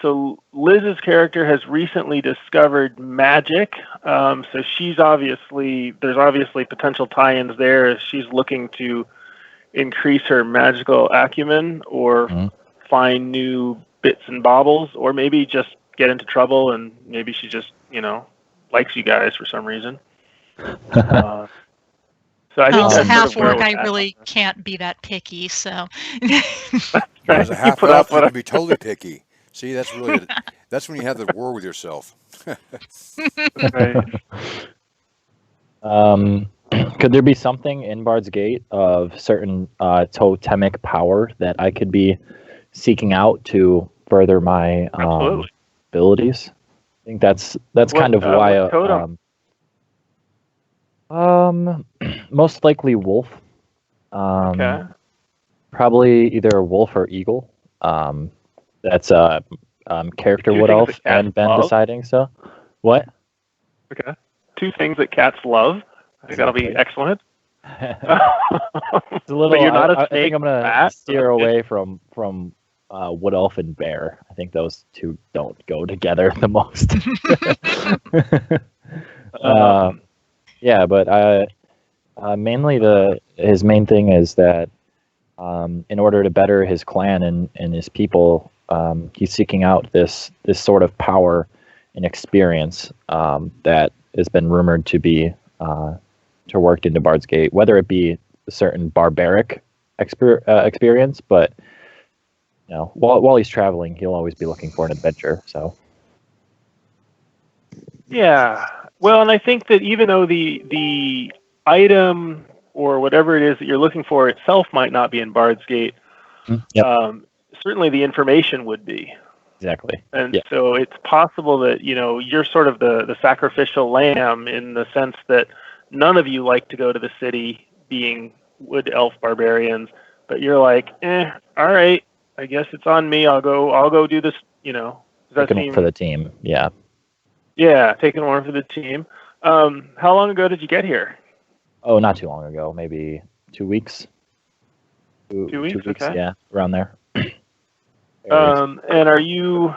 so Liz's character has recently discovered magic. So there's obviously potential tie-ins there as she's looking to increase her magical acumen or find new bits and baubles, or maybe just get into trouble, and maybe she just, likes you guys for some reason. So I think that's half sort of orc. I really can't be that picky. So as a half elf, you can be totally picky. See, that's when you have the war with yourself. Right. Could there be something in Bard's Gate of certain totemic power that I could be seeking out to further my abilities? I think that's kind of why. Most likely wolf. Okay. Probably either a wolf or eagle. That's character wood elf and Ben deciding so. What? Okay. 2 things that cats love. I think that'll be excellent. It's a little. But you're not I think I'm gonna steer away from wood elf and bear. I think those two don't go together the most. Yeah, but mainly his main thing is that in order to better his clan and his people, he's seeking out this sort of power and experience that has been rumored to be worked into Bard's Gate, whether it be a certain barbaric experience, but while he's traveling, he'll always be looking for an adventure. So. Yeah. Well, and I think that even though the item or whatever it is that you're looking for itself might not be in Bard's Gate, certainly the information would be. Exactly. And so it's possible that, you're sort of the sacrificial lamb in the sense that none of you like to go to the city being wood elf barbarians, but you're like, all right, I guess it's on me. I'll go do this, Does that seem for the team. Yeah. Yeah, taking one for the team. How long ago did you get here? Oh, not too long ago. Maybe 2 weeks. 2 weeks? Okay. Yeah, around there. And are you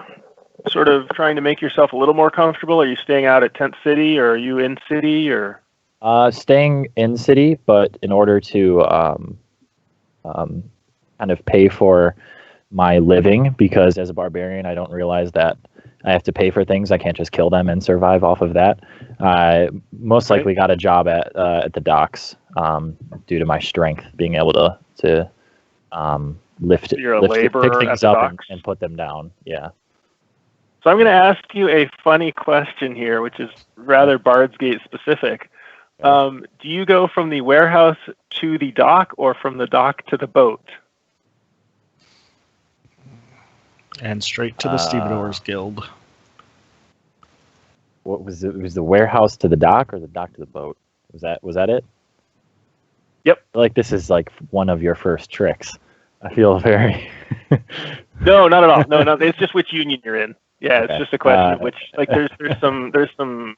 sort of trying to make yourself a little more comfortable? Are you staying out at Tent City, or are you in city, or? Staying in city, but in order to kind of pay for my living, because as a barbarian, I don't realize that I have to pay for things. I can't just kill them and survive off of that. I most likely got a job at the docks due to my strength, being able to pick things up and put them down. Yeah. So I'm going to ask you a funny question here, which is rather Bard's Gate specific. Do you go from the warehouse to the dock, or from the dock to the boat? And straight to the Stevedores Guild. What was it? Was the warehouse to the dock, or the dock to the boat? Was that it? Yep. Like this is like one of your first tricks. I feel very. No, not at all. No, it's just which union you're in. Yeah, it's just a question of which. Like, there's some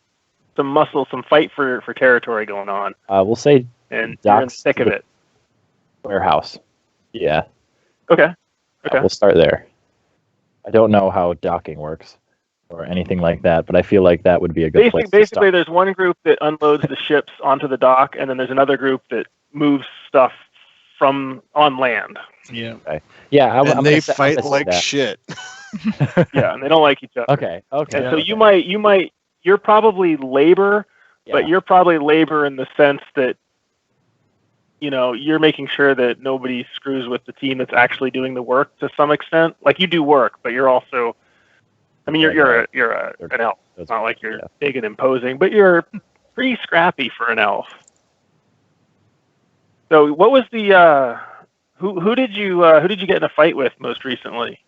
muscle, some fight for territory going on. We'll say, and you're in the thick of it. Warehouse. Yeah. Okay. We'll start there. I don't know how docking works or anything like that, but I feel like that would be a good place to start. Basically, there's one group that unloads the ships onto the dock, and then there's another group that moves stuff from on land. Yeah. Okay. Yeah. They fight like shit. Yeah, and they don't like each other. Okay. And so you're probably labor, but you're probably labor in the sense that you're making sure that nobody screws with the team that's actually doing the work to some extent. Like, you do work, but you're also, you're an elf. It's not like you're big and imposing, but you're pretty scrappy for an elf. So what was the who did you get in a fight with most recently?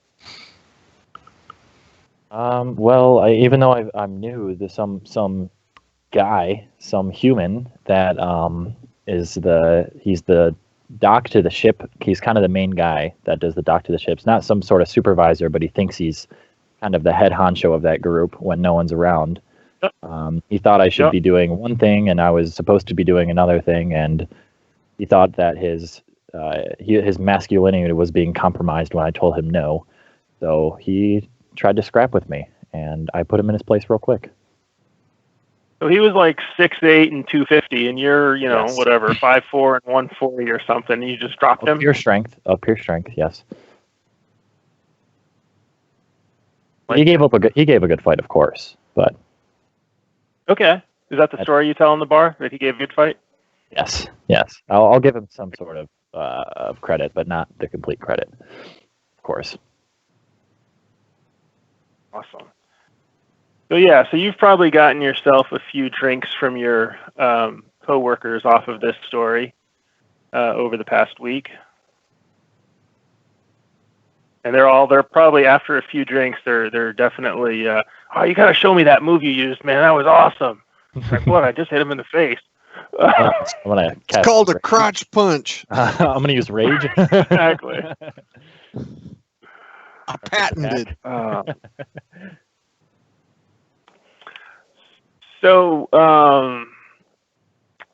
Well, even though I'm new, there's some guy, some human that he's the dock to the ship. He's kind of the main guy that does the dock to the ships. Not some sort of supervisor, but he thinks he's kind of the head honcho of that group when no one's around. He thought I should be doing one thing, and I was supposed to be doing another thing, and he thought that his masculinity was being compromised when I told him no. So he tried to scrap with me, and I put him in his place real quick. So he was like 6'8" and 250, and you're, whatever, 5'4" and 140 or something. You just dropped him? Pure strength, yes. He gave a good fight, of course, but. Okay. Is that the story you tell in the bar, that he gave a good fight? Yes. I'll give him some sort of credit, but not the complete credit, of course. Awesome. So you've probably gotten yourself a few drinks from your co-workers off of this story over the past week. And they're probably, after a few drinks, they're definitely, oh, you got to show me that move you used, man. That was awesome. Like, what? I just hit him in the face. It's called a crotch punch. I'm going to use rage. Exactly. I patented.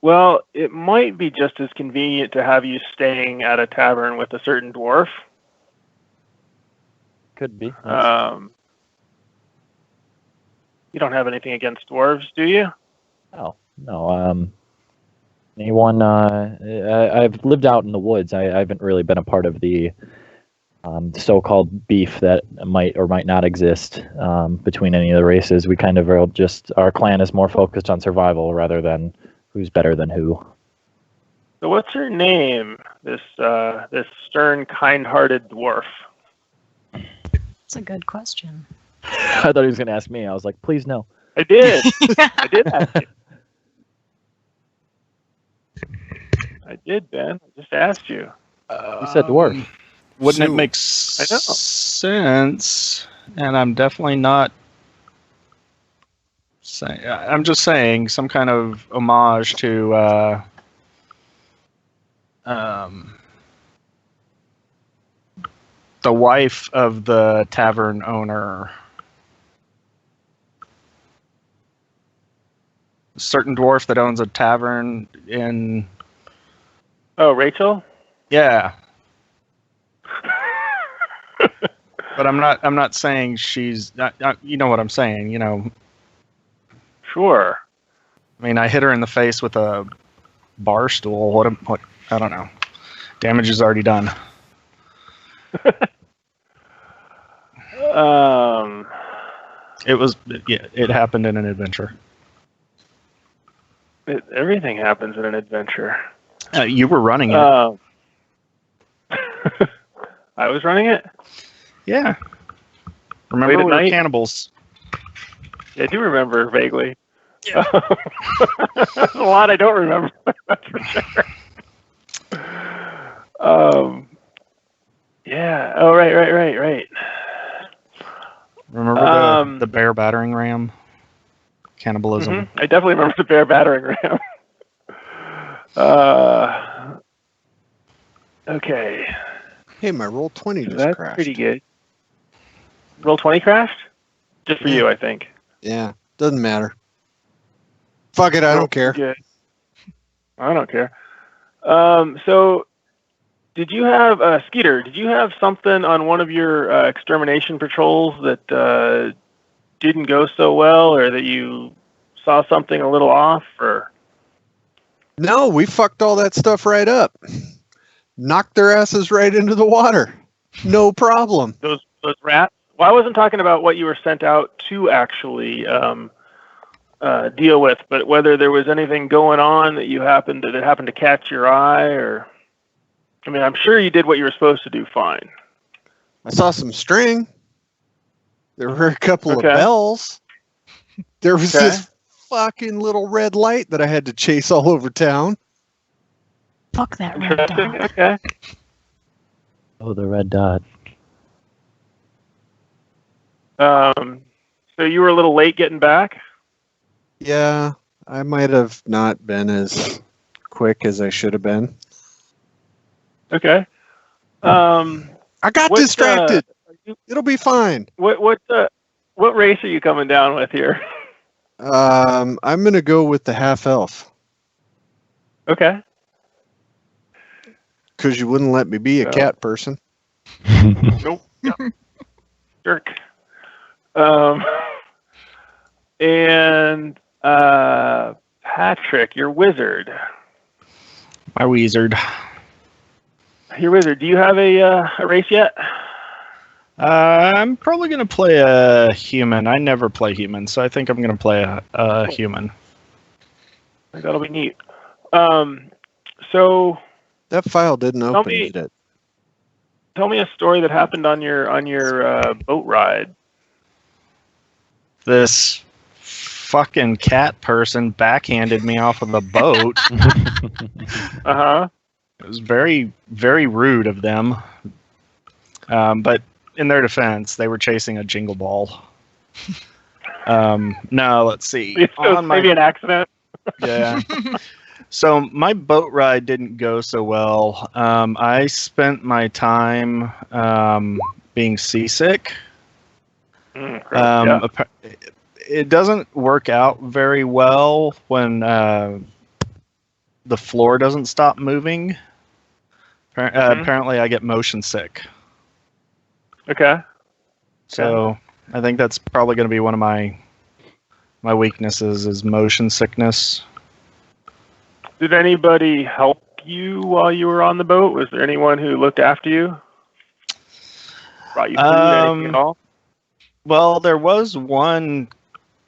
Well, it might be just as convenient to have you staying at a tavern with a certain dwarf. Could be. You don't have anything against dwarves, do you? Oh, no. Anyone? I've lived out in the woods. I haven't really been a part of the so-called beef that might or might not exist between any of the races. We kind of are just, our clan is more focused on survival rather than who's better than who. So what's her name? This stern, kind-hearted dwarf. That's a good question. I thought he was going to ask me. I was like, please no. I did. I did ask you. I did, Ben. I just asked you. You said dwarf. Wouldn't it make sense? And I'm definitely not saying. I'm just saying some kind of homage to the wife of the tavern owner. A certain dwarf that owns a tavern in. Oh, Rachel? Yeah. But I'm not saying she's not, you know what I'm saying, Sure. I mean, I hit her in the face with a bar stool. What I don't know. Damage is already done. It happened in an adventure. Everything happens in an adventure. You were running it. I was running it? Yeah. Remember, we were cannibals. Yeah, I do remember vaguely. Yeah. There's a lot I don't remember, that's for sure. Yeah. Oh, right. Remember the bear battering ram? Cannibalism. Mm-hmm. I definitely remember the bear battering ram. Okay. Hey, my roll 20 just That's crashed. pretty good. Roll 20 crashed? Just for you, I think. Yeah, doesn't matter. Fuck it, I don't care. Good. I don't care. So, did you have, Skeeter, did you have something on one of your extermination patrols that didn't go so well, or that you saw something a little off, or? No, we fucked all that stuff right up. Knocked their asses right into the water. No problem. Those rats? Well, I wasn't talking about what you were sent out to actually deal with, but whether there was anything going on that happened to catch your eye, or, I mean, I'm sure you did what you were supposed to do fine. I saw some string. There were a couple of bells. There was this fucking little red light that I had to chase all over town. Fuck that red dot. Okay. Oh, the red dot. So you were a little late getting back? Yeah, I might have not been as quick as I should have been. Okay. I got distracted. It'll be fine. What What race are you coming down with here? I'm gonna go with the half elf Okay. because you wouldn't let me be a cat person. Nope. Yep. Jerk. And Patrick, your wizard. My wizard. Your wizard. Do you have a race yet? I'm probably going to play a human. I never play human, so I think I'm going to play a human. I think that'll be neat. So That file didn't open, did it? Tell me a story that happened on your boat ride. This fucking cat person backhanded me off of the boat. Uh-huh. It was very, very rude of them. But in their defense, they were chasing a jingle ball. No, let's see. So maybe an accident. Yeah. So my boat ride didn't go so well. I spent my time being seasick. Yeah. It doesn't work out very well when the floor doesn't stop moving. Apparently, I get motion sick. Okay. So I think that's probably going to be one of my weaknesses is motion sickness. Did anybody help you while you were on the boat? Was there anyone who looked after you? Brought you food, anything at all? Well, there was one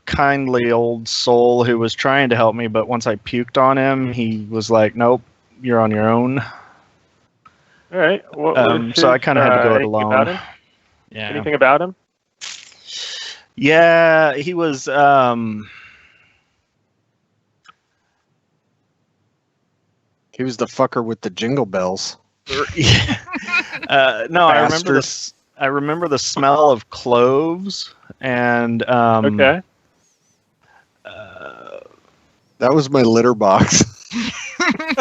kindly old soul who was trying to help me, but once I puked on him, he was like, "Nope, you're on your own." All right. So I kind of had to go it anything alone. About him? Yeah. Anything about him? Yeah, he was. He was the fucker with the jingle bells. No, I remember the smell of cloves and. Okay. That was my litter box.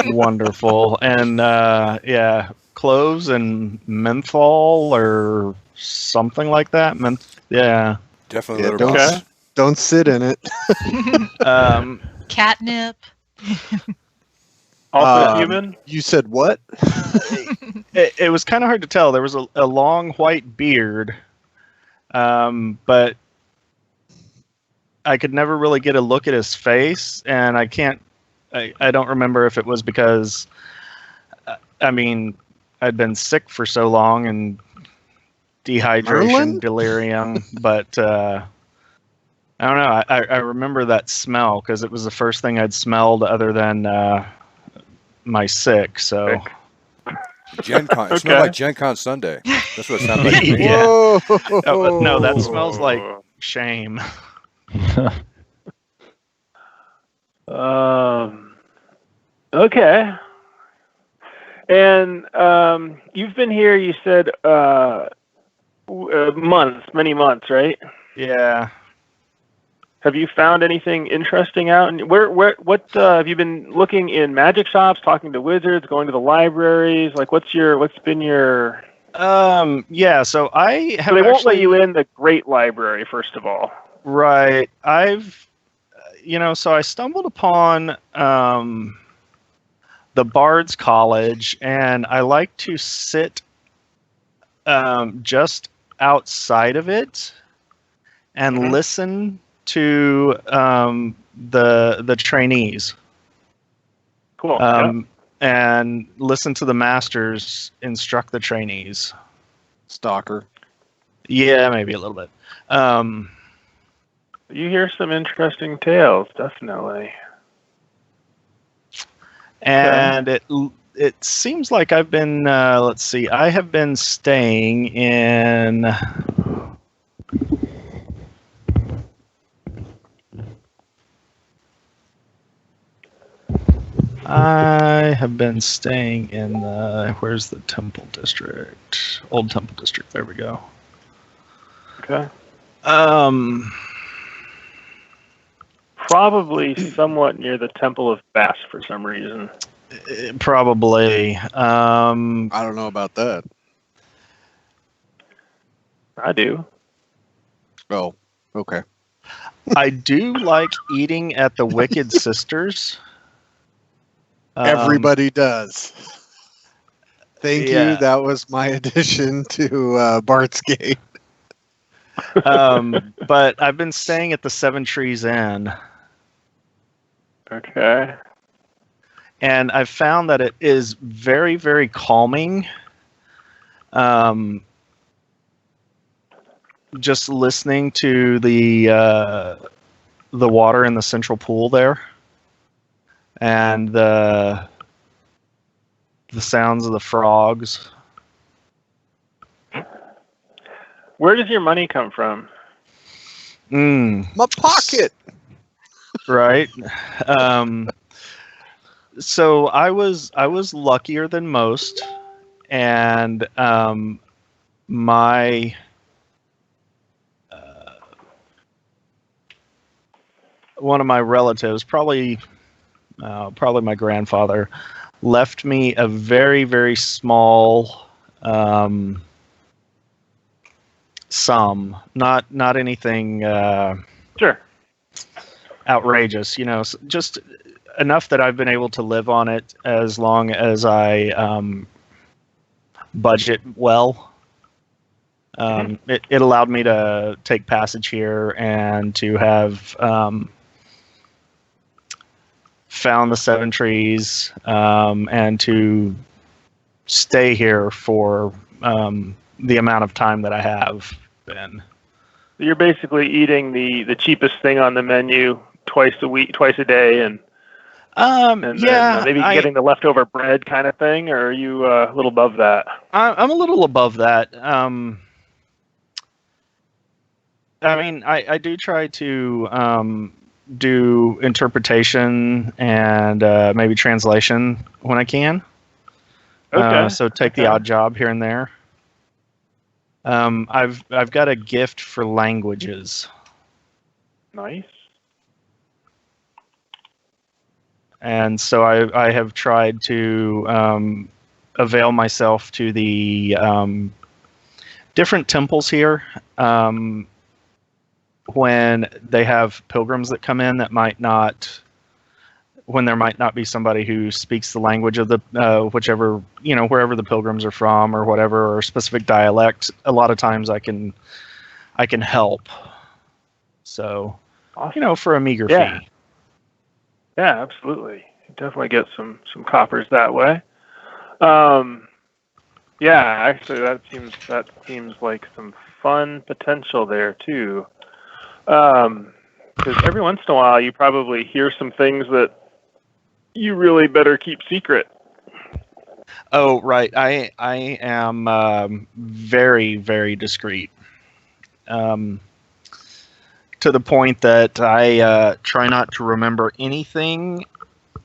Wonderful. And yeah, cloves and menthol or something like that. Yeah. Definitely Yeah, litter box. don't sit in it. Catnip. Also human? You said what? It was kind of hard to tell. There was a long white beard, but I could never really get a look at his face, and I don't remember if it was because, I'd been sick for so long and dehydration, Merlin? delirium, but I don't know. I remember that smell because it was the first thing I'd smelled other than my sick. So Gen Con. It smelled like Gen Con Sunday. That's what it sounded like. Yeah. Whoa. No, that smells like shame. Okay. And you've been here, you said, many months, right? Yeah. Have you found anything interesting out? And what have you been looking in magic shops, talking to wizards, going to the libraries? Like, what's been your? Yeah. So I have. So they won't let you in the great library, first of all. Right. So I stumbled upon the Bard's College, and I like to sit just outside of it and listen to the trainees. Cool. And listen to the masters instruct the trainees. Stalker. Yeah, maybe a little bit. You hear some interesting tales, definitely. And it seems like I've been, let's see, I have been staying in. I have been staying in where's the Temple District? Old Temple District. There we go. Okay. Probably somewhat near the Temple of Bass for some reason. Probably. I don't know about that. I do. Oh, Okay. I do like eating at the Wicked Sisters. Everybody does. Thank yeah. you. That was my addition to Bart's Gate. But I've been staying at the Seven Trees Inn. Okay. And I've found that it is very, very calming. Just listening to the water in the central pool there, and the sounds of the frogs. Where does your money come from? My pocket. Right. So I was luckier than most, and my one of my relatives, probably my grandfather, left me a very, very small sum. Not anything Sure. outrageous, just enough that I've been able to live on it as long as I budget well. It allowed me to take passage here and to have found the Seven Trees and to stay here for the amount of time that I have been. You're basically eating the cheapest thing on the menu twice a day, and maybe getting the leftover bread kind of thing, or are you a little above that? I'm a little above that. I do try to do interpretation and maybe translation when I can. Okay. So take the odd job here and there. I've got a gift for languages. Nice. And so I have tried to avail myself to the different temples here. When they have pilgrims that come in that when there might not be somebody who speaks the language of the whichever, wherever the pilgrims are from or whatever, or specific dialect, a lot of times I can help. So, awesome. For a meager fee. fee. Yeah, absolutely. You definitely get some coppers that way. Yeah, actually that seems like some fun potential there too. Because every once in a while you probably hear some things that you really better keep secret. Oh, right. I am very, very discreet. To the point that I try not to remember anything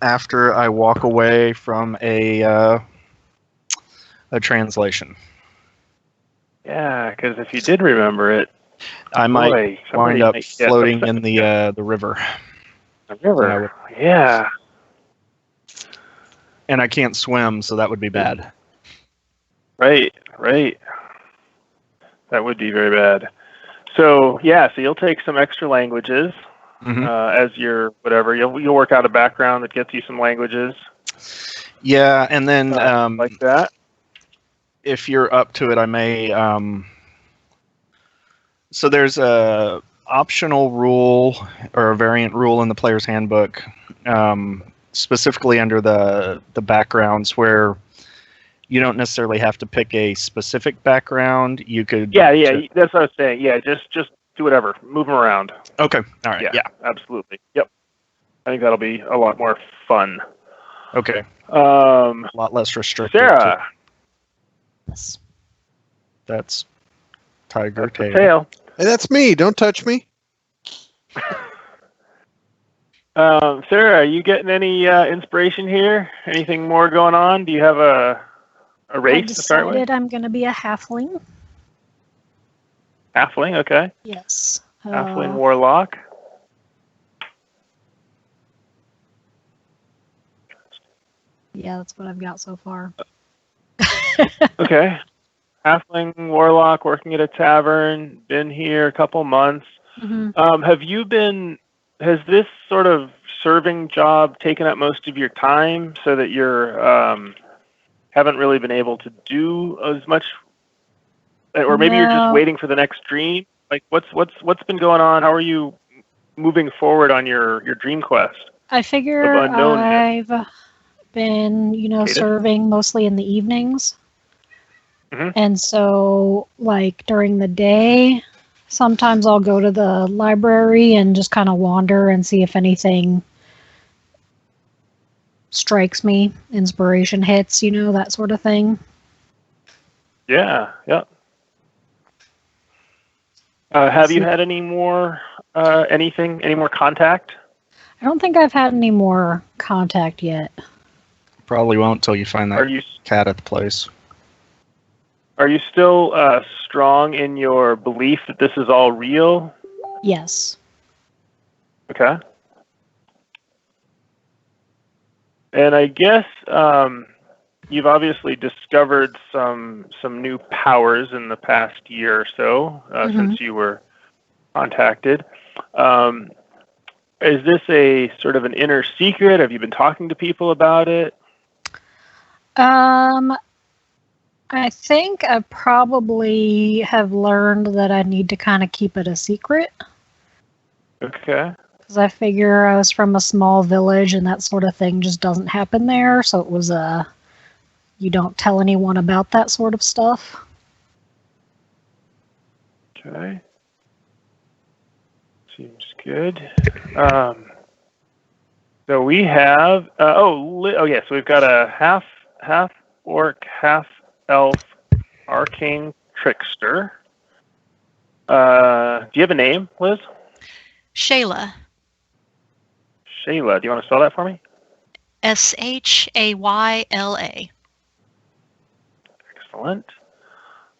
after I walk away from a translation. Yeah, because if you did remember it, I might wind up floating in the river. The river, yeah. And I can't swim, so that would be bad. Right. That would be very bad. So you'll take some extra languages as your whatever. You'll work out a background that gets you some languages. Yeah, and then like that. If you're up to it, I may. So there's a optional rule or a variant rule in the player's handbook, specifically under the backgrounds, where you don't necessarily have to pick a specific background. You could. Yeah, that's what I was saying. Yeah, just do whatever. Move them around. Okay. All right. Yeah. Absolutely. Yep. I think that'll be a lot more fun. Okay. A lot less restrictive. Sarah. That's Tiger Tail. Tail. Hey, that's me. Don't touch me. Sarah, are you getting any inspiration here? Anything more going on? Do you have a race to start with? I'm going to be a halfling. Halfling, okay. Yes. Halfling warlock. Yeah, that's what I've got so far. Okay. Halfling warlock, working at a tavern, been here a couple months. Has this sort of serving job taken up most of your time so that you're haven't really been able to do as much, or maybe you're just waiting for the next dream? Like what's been going on? How are you moving forward on your dream quest? I figure I've been, serving mostly in the evenings. And so, like, during the day, sometimes I'll go to the library and just kind of wander and see if anything strikes me, inspiration hits, that sort of thing. Yeah. Have you had any more any more contact? I don't think I've had any more contact yet. Probably won't till you find that cat at the place. Are you still strong in your belief that this is all real? Yes. Okay. And I guess you've obviously discovered some new powers in the past year or so since you were contacted. Is this a sort of an inner secret? Have you been talking to people about it? I think I probably have learned that I need to kind of keep it a secret. Okay. Because I figure I was from a small village and that sort of thing just doesn't happen there. So it was you don't tell anyone about that sort of stuff. Okay. Seems good. So we have so we've got a half orc, half elf arcane trickster. Do you have a name, Liz? Shayla. Shayla. Do you want to spell that for me? Shayla. Excellent.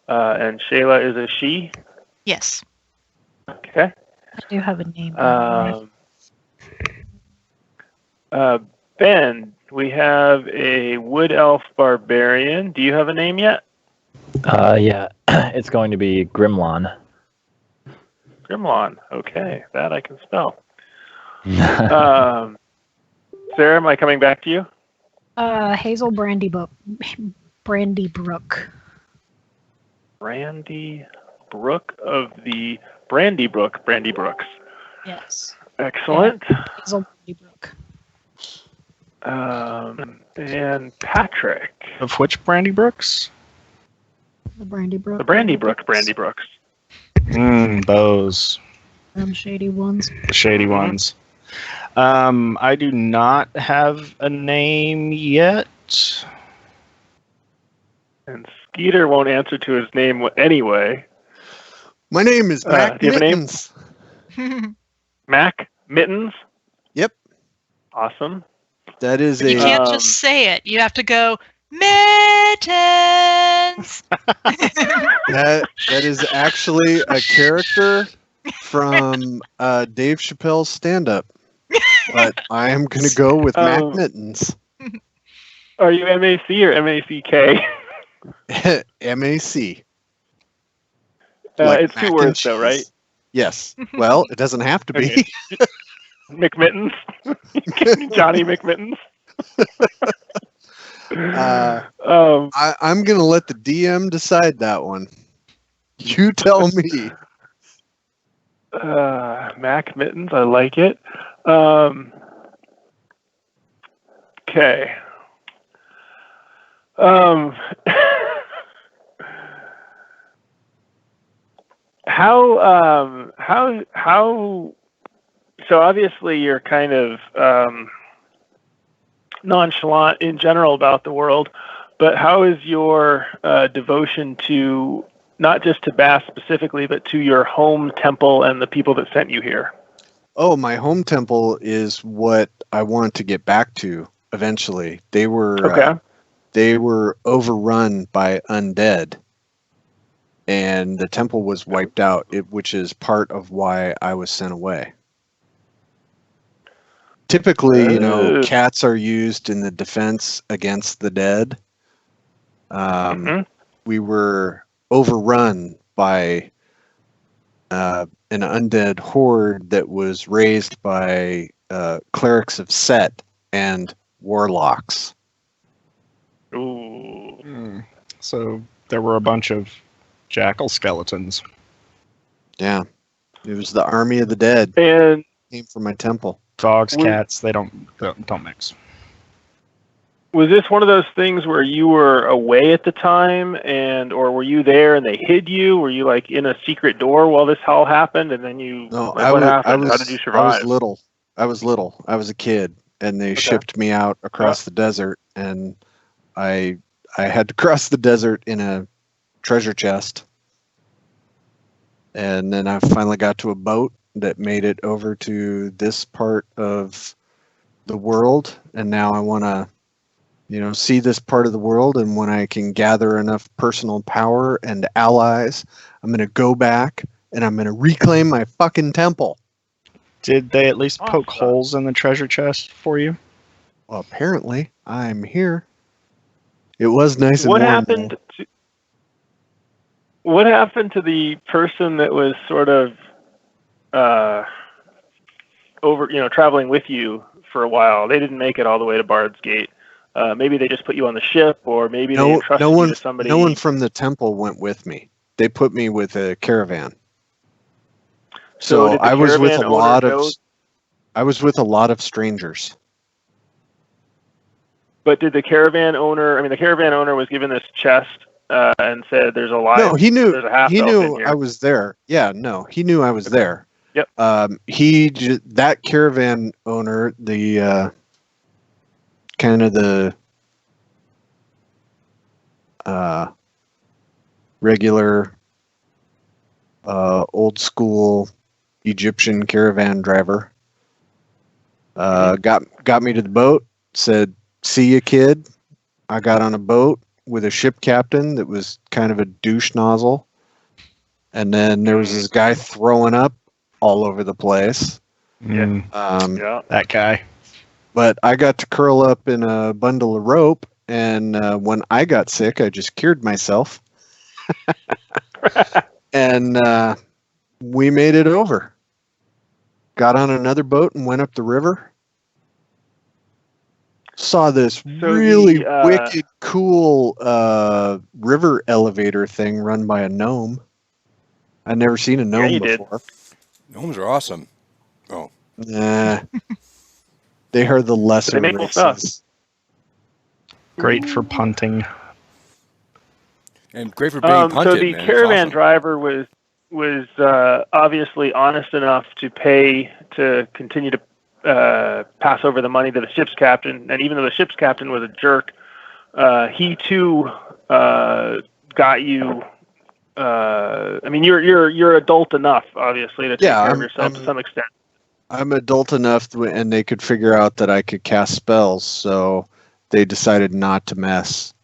And Shayla is a she? Yes. Okay. I do have a name. Ben, we have a wood elf barbarian. Do you have a name yet? Yeah. It's going to be Grimlon. Grimlon. Okay, that I can spell. Sarah, am I coming back to you? Hazel Brandybrook. Brandy Brook of the Brandy Brooks. Yes. Excellent. Yeah. Hazel Brandybrook. And Patrick. Of which Brandy Brooks? The Brandybrook. The Brandy Brooks. Those. Them shady ones. The shady ones. I do not have a name yet. And Skeeter won't answer to his name anyway. My name is Mac do you have Mittens. A name? Mac Mittens? Yep. Awesome. That is You can't just say it. You have to go, Mittens! that is actually a character from Dave Chappelle's stand-up. But I am going to go with Mac Mittens. Are you MAC or MACK? MAC. It's 2 words though, right? Yes. Well, it doesn't have to be. Okay. McMittens. Johnny McMittens. I'm going to let the DM decide that one. You tell me. Mac Mittens, I like it. Okay. How so obviously you're kind of nonchalant in general about the world, but how is your devotion to not just to Bass specifically, but to your home temple and the people that sent you here? Oh, my home temple is what I want to get back to eventually. They were overrun by undead, and the temple was wiped out, which is part of why I was sent away. Typically, cats are used in the defense against the dead. We were overrun by an undead horde that was raised by clerics of Set and warlocks. Ooh. So there were a bunch of jackal skeletons. Yeah, it was the army of the dead. And Came from my temple. Dogs, cats, they don't mix. was this one of those things where you were away at the time, or were you there and they hid you? Were you like in a secret door while this all happened, and then you? No, What happened? How did you survive? I was little. I was a kid, and they shipped me out across the desert, and I had to cross the desert in a treasure chest, and then I finally got to a boat that made it over to this part of the world, and now I want to, see this part of the world, and when I can gather enough personal power and allies, I'm going to go back and I'm going to reclaim my fucking temple. Did they at least poke holes in the treasure chest for you? Well, apparently I'm here. It was nice and What warm. What happened to the person that was sort of traveling with you for a while? They didn't make it all the way to Bard's Gate. Maybe they just put you on the ship, or maybe they entrusted you to somebody. No one from the temple went with me. They put me with a caravan. So I was with a lot of strangers. But did the caravan owner? I mean, the caravan owner was given this chest and said, "There's a lot." No, he knew. There's a half He elf knew in here. I was there. Yeah, no, he knew I was there. Yep. That caravan owner, the kind of the regular old school Egyptian caravan driver, got me to the boat, said, "See you, kid." I got on a boat with a ship captain that was kind of a douche nozzle, and then there was this guy throwing up all over the place. Yeah. That guy. But I got to curl up in a bundle of rope, and when I got sick, I just cured myself. And we made it over. Got on another boat and went up the river. Saw this really wicked, cool river elevator thing run by a gnome. I'd never seen a gnome before. Gnomes are awesome. Oh. Nah. They are the lesser races. Great for punting. And great for being punted. So the caravan driver was obviously honest enough to pay to continue to pass over the money to the ship's captain, and even though the ship's captain was a jerk, he too got you. I mean, you're adult enough, obviously, to take care of yourself to some extent. I'm adult enough, and they could figure out that I could cast spells, so they decided not to mess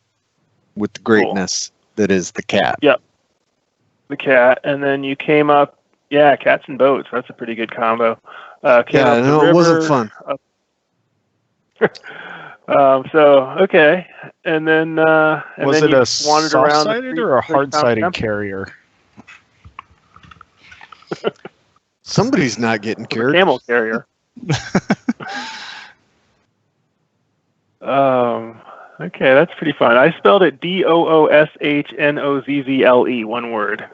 with the greatness that is the cat. Yep, the cat, and then you came up. Yeah, cats and boats. That's a pretty good combo. It wasn't fun. Okay, and then was then it a wandered around soft-sided or a hard-sided carrier? Somebody's not getting cured. Camel carrier. Okay, that's pretty fun. I spelled it Dooshnozle, one word.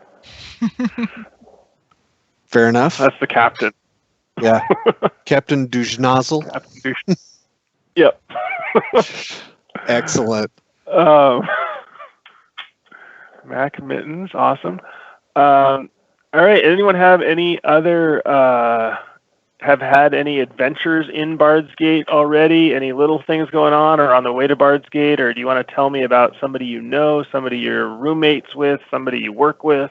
Fair enough. That's the captain. Yeah. Captain Douchnozzle. Yep. Excellent. Mac Mittens, awesome. All right. Anyone have any other have had any adventures in Bard's Gate already? Any little things going on, or on the way to Bard's Gate? Or do you want to tell me about somebody you know, somebody you're roommates with, somebody you work with,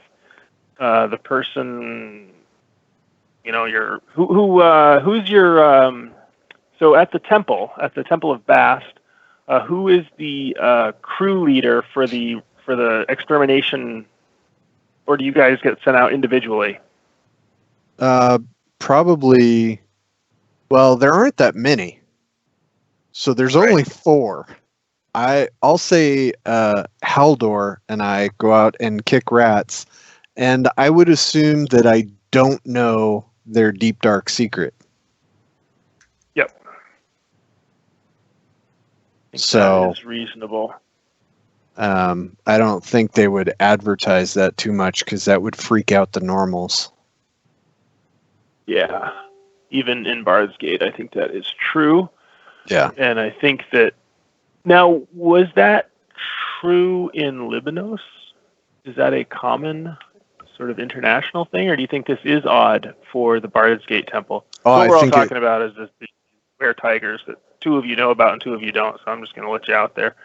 the person, who's your so at the temple of Bast, who is the crew leader for the extermination, or do you guys get sent out individually? Probably. Well, there aren't that many, so there's only 4. I'll say Haldor and I go out and kick rats, And I would assume that I don't know their deep dark secret. Yep. I think So that is reasonable. I don't think they would advertise that too much because that would freak out the normals. Yeah. Even in Bard's Gate, I think that is true. Yeah. And I think that now, was that true in Libanos? Is that a common sort of international thing, or do you think this is odd for the Bard's Gate Temple? Oh, What I we're all think talking about is this were-tigers that two of you know about and two of you don't, so I'm just going to let you out there.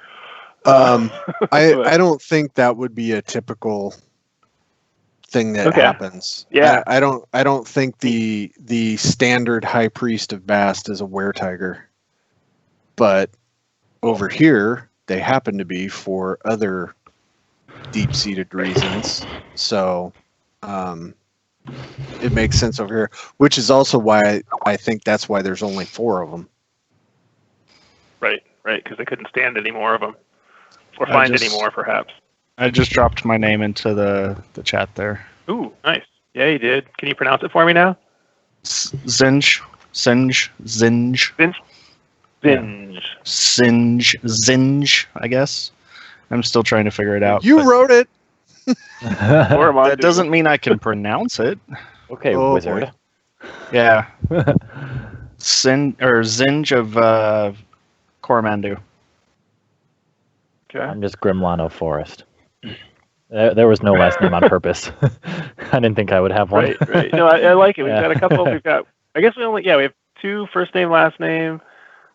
I don't think that would be a typical thing that happens. Yeah. I don't think the standard high priest of Bast is a were-tiger. But over here, they happen to be for other deep-seated reasons. So it makes sense over here, which is also why I think that's why there's only 4 of them. Right, because they couldn't stand any more of them. Or find any more, perhaps. I just dropped my name into the chat there. Ooh, nice. Yeah, you did. Can you pronounce it for me now? Zinj. Zinj, I guess. I'm still trying to figure it out. You wrote it. That doesn't mean I can pronounce it. Okay, wizard. Boy. Yeah. Zinj of Coromandel. Okay. I'm just Grimlano Forest. There was no last name on purpose. I didn't think I would have one. Right. No, I like it. We've got a couple. I guess we have 2 first name, last name,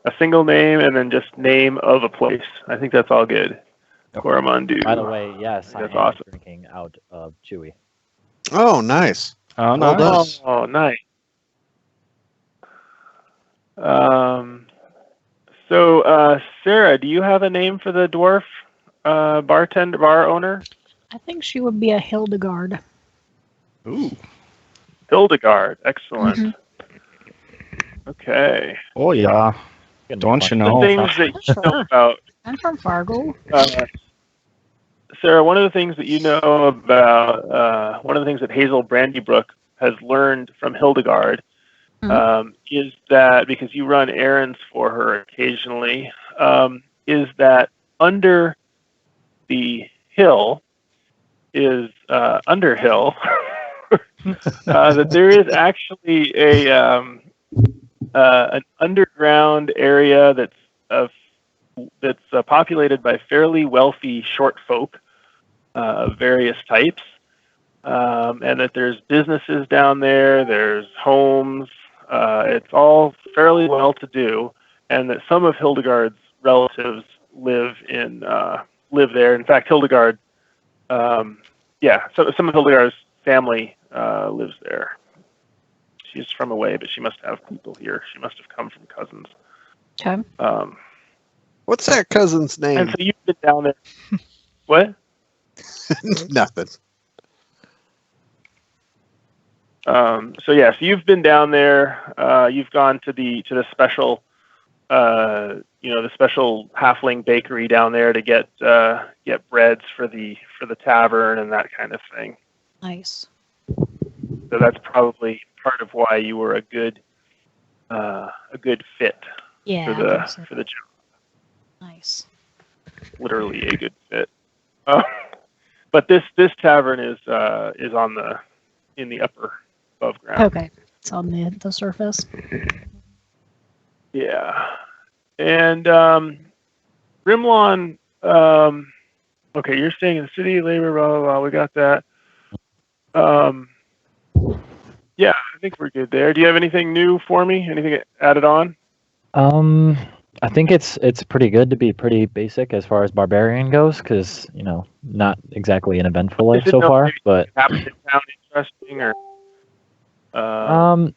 a single name, and then just name of a place. I think that's all good. Coromandel. By the way, yes, that's I am awesome. drinking out of Chewy. Oh, nice. Oh, Well done. Oh, nice. So, Sarah, do you have a name for the dwarf bar owner? I think she would be a Hildegard. Ooh. Hildegard. Excellent. Mm-hmm. Okay. Oh, yeah. Don't you know? The things that you know about. I'm from Fargo. Sarah, one of the things that you know about, one of the things that Hazel Brandybrook has learned from Hildegard is that, because you run errands for her occasionally, is that under the hill is Underhill, that there is actually an underground area that's populated by fairly wealthy short folk of various types, and that there's businesses down there, there's homes, it's all fairly well-to-do, and that some of Hildegard's relatives live there. In fact, Hildegard, some of Hildegard's family lives there. She's from away, but she must have people here. She must have come from cousins. Okay. What's that cousin's name? And so you've been down there. What? Nothing. So you've been down there. You've gone to the special, the special halfling bakery down there to get breads for the tavern and that kind of thing. Nice. So that's probably part of why you were a good fit for the job. Nice. Literally a good fit. But this tavern is in the upper above ground. Okay. It's on the surface. Yeah. And Grimlawn, okay, you're staying in the city, labor, blah, blah, blah. We got that. Yeah, I think we're good there. Do you have anything new for me? Anything added on? I think it's pretty good to be pretty basic as far as barbarian goes, because not exactly an eventful life so far. But happened in town interesting or?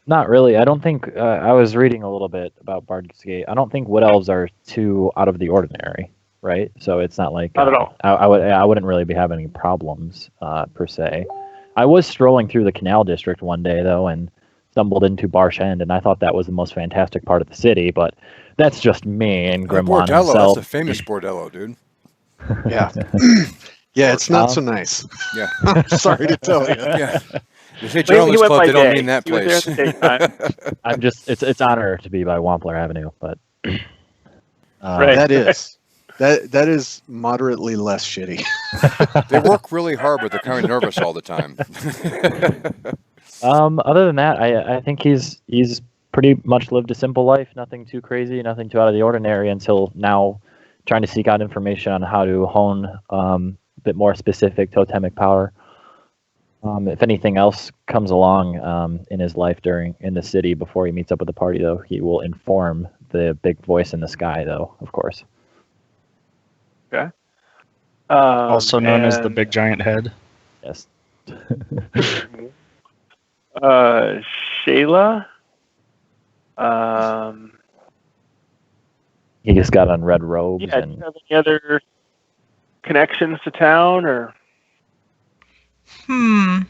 Not really. I don't think I was reading a little bit about Bard's Gate. I don't think wood elves are too out of the ordinary, right? So it's not like not at all. I wouldn't really be having any problems per se. I was strolling through the Canal District one day though, and stumbled into Barsh End, and I thought that was the most fantastic part of the city. But that's just me and Grimlawn Bordello, himself. that's a famous Bordello, dude. Yeah. Yeah, it's not so nice. Yeah. I'm sorry to tell you. Yeah. They say He Gentleman's went Club, by they don't day. mean that He was there place. at the same time. I'm just it's honor to be by Wampler Avenue, but Right. That is. That is moderately less shitty. They work really hard, but they're kind of nervous all the time. Other than that, I think he's pretty much lived a simple life, nothing too crazy, nothing too out of the ordinary until now, trying to seek out information on how to hone a bit more specific totemic power. If anything else comes along in his life in the city before he meets up with the party, though, he will inform the big voice in the sky, though, of course. Okay. Also known as the big giant head. Yes. Shayla. He just got on red robes. Yeah. Do you have any other connections to town, or? I'm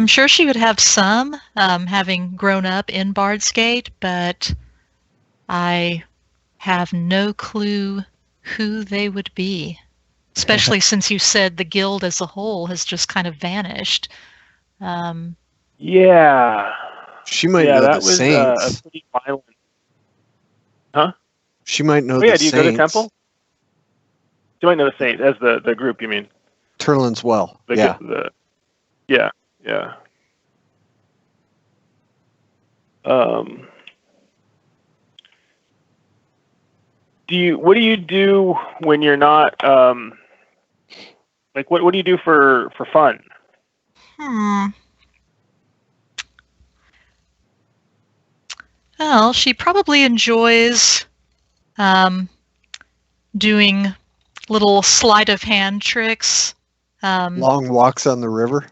sure she would have some, having grown up in Bardsgate, but I have no clue who they would be, especially since you said the guild as a whole has just kind of vanished. Yeah. She might know that the was saints. a pretty violent. Huh? She might know Oh, the yeah, do you saints. go to temple? She might know the saint as the group, you mean? Turlin's Well. Yeah. Yeah. What do you do when you're not like what do you do for fun? Well, she probably enjoys doing little sleight of hand tricks. Long walks on the river.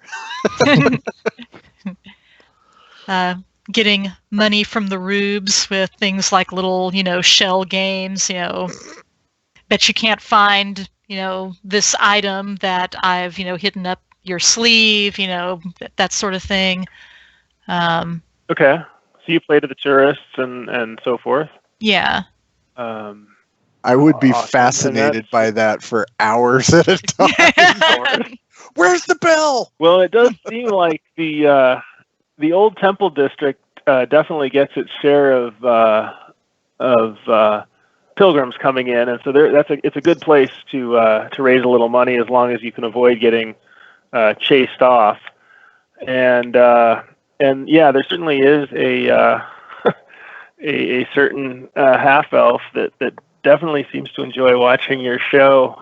Getting money from the rubes with things like little, shell games, bet you can't find, this item that I've, hidden up your sleeve, that sort of thing. Okay. So you play to the tourists and so forth? Yeah. I would be Awesome. fascinated by that for hours at a time. Where's the bell? Well, it does seem like the old temple district definitely gets its share of pilgrims coming in, and so it's a good place to raise a little money as long as you can avoid getting chased off. And yeah, there certainly is a a certain half elf that definitely seems to enjoy watching your show.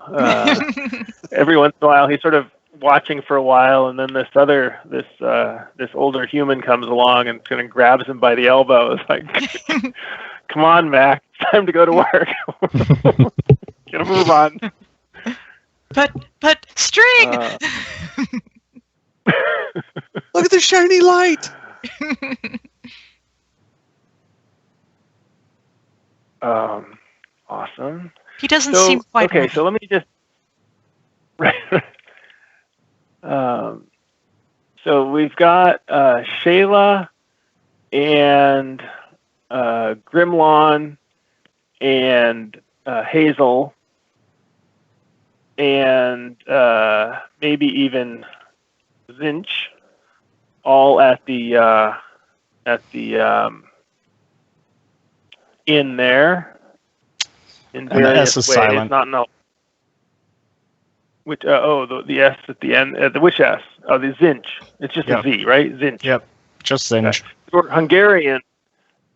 Every once in a while, he's sort of watching for a while, and then this older human comes along and kind of grabs him by the elbow. It's like, come on, Mac, it's time to go to work. Get a move on. But string. Look at the shiny light. Awesome. He doesn't seem quite okay. ready. So let me just. So we've got Shayla and Grimlawn and Hazel and maybe even Zinch, all at the inn there. In And the various S is ways, silent. not no. Which the S at the end, the which S? Oh, the Zinch. It's just Yep. a Z, right? Zinch. Yep, just Zinch. For Hungarian,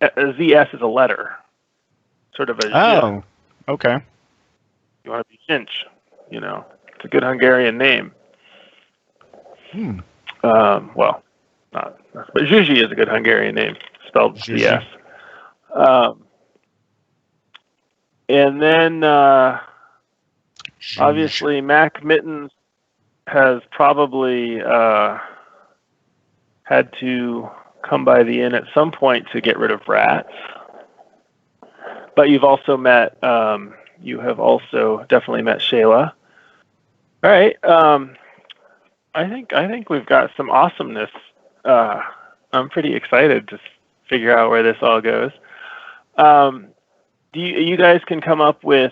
a ZS is a letter, sort of a. Oh, okay. You want to be Zinch, it's a good Hungarian name. Well, not, but Zsuzsi is a good Hungarian name, spelled Zsuzsi. ZS. And then, obviously, Mac Mittens has probably had to come by the inn at some point to get rid of rats. But you've also met, you have also definitely met Shayla. All right. I think we've got some awesomeness. I'm pretty excited to figure out where this all goes. You guys can come up with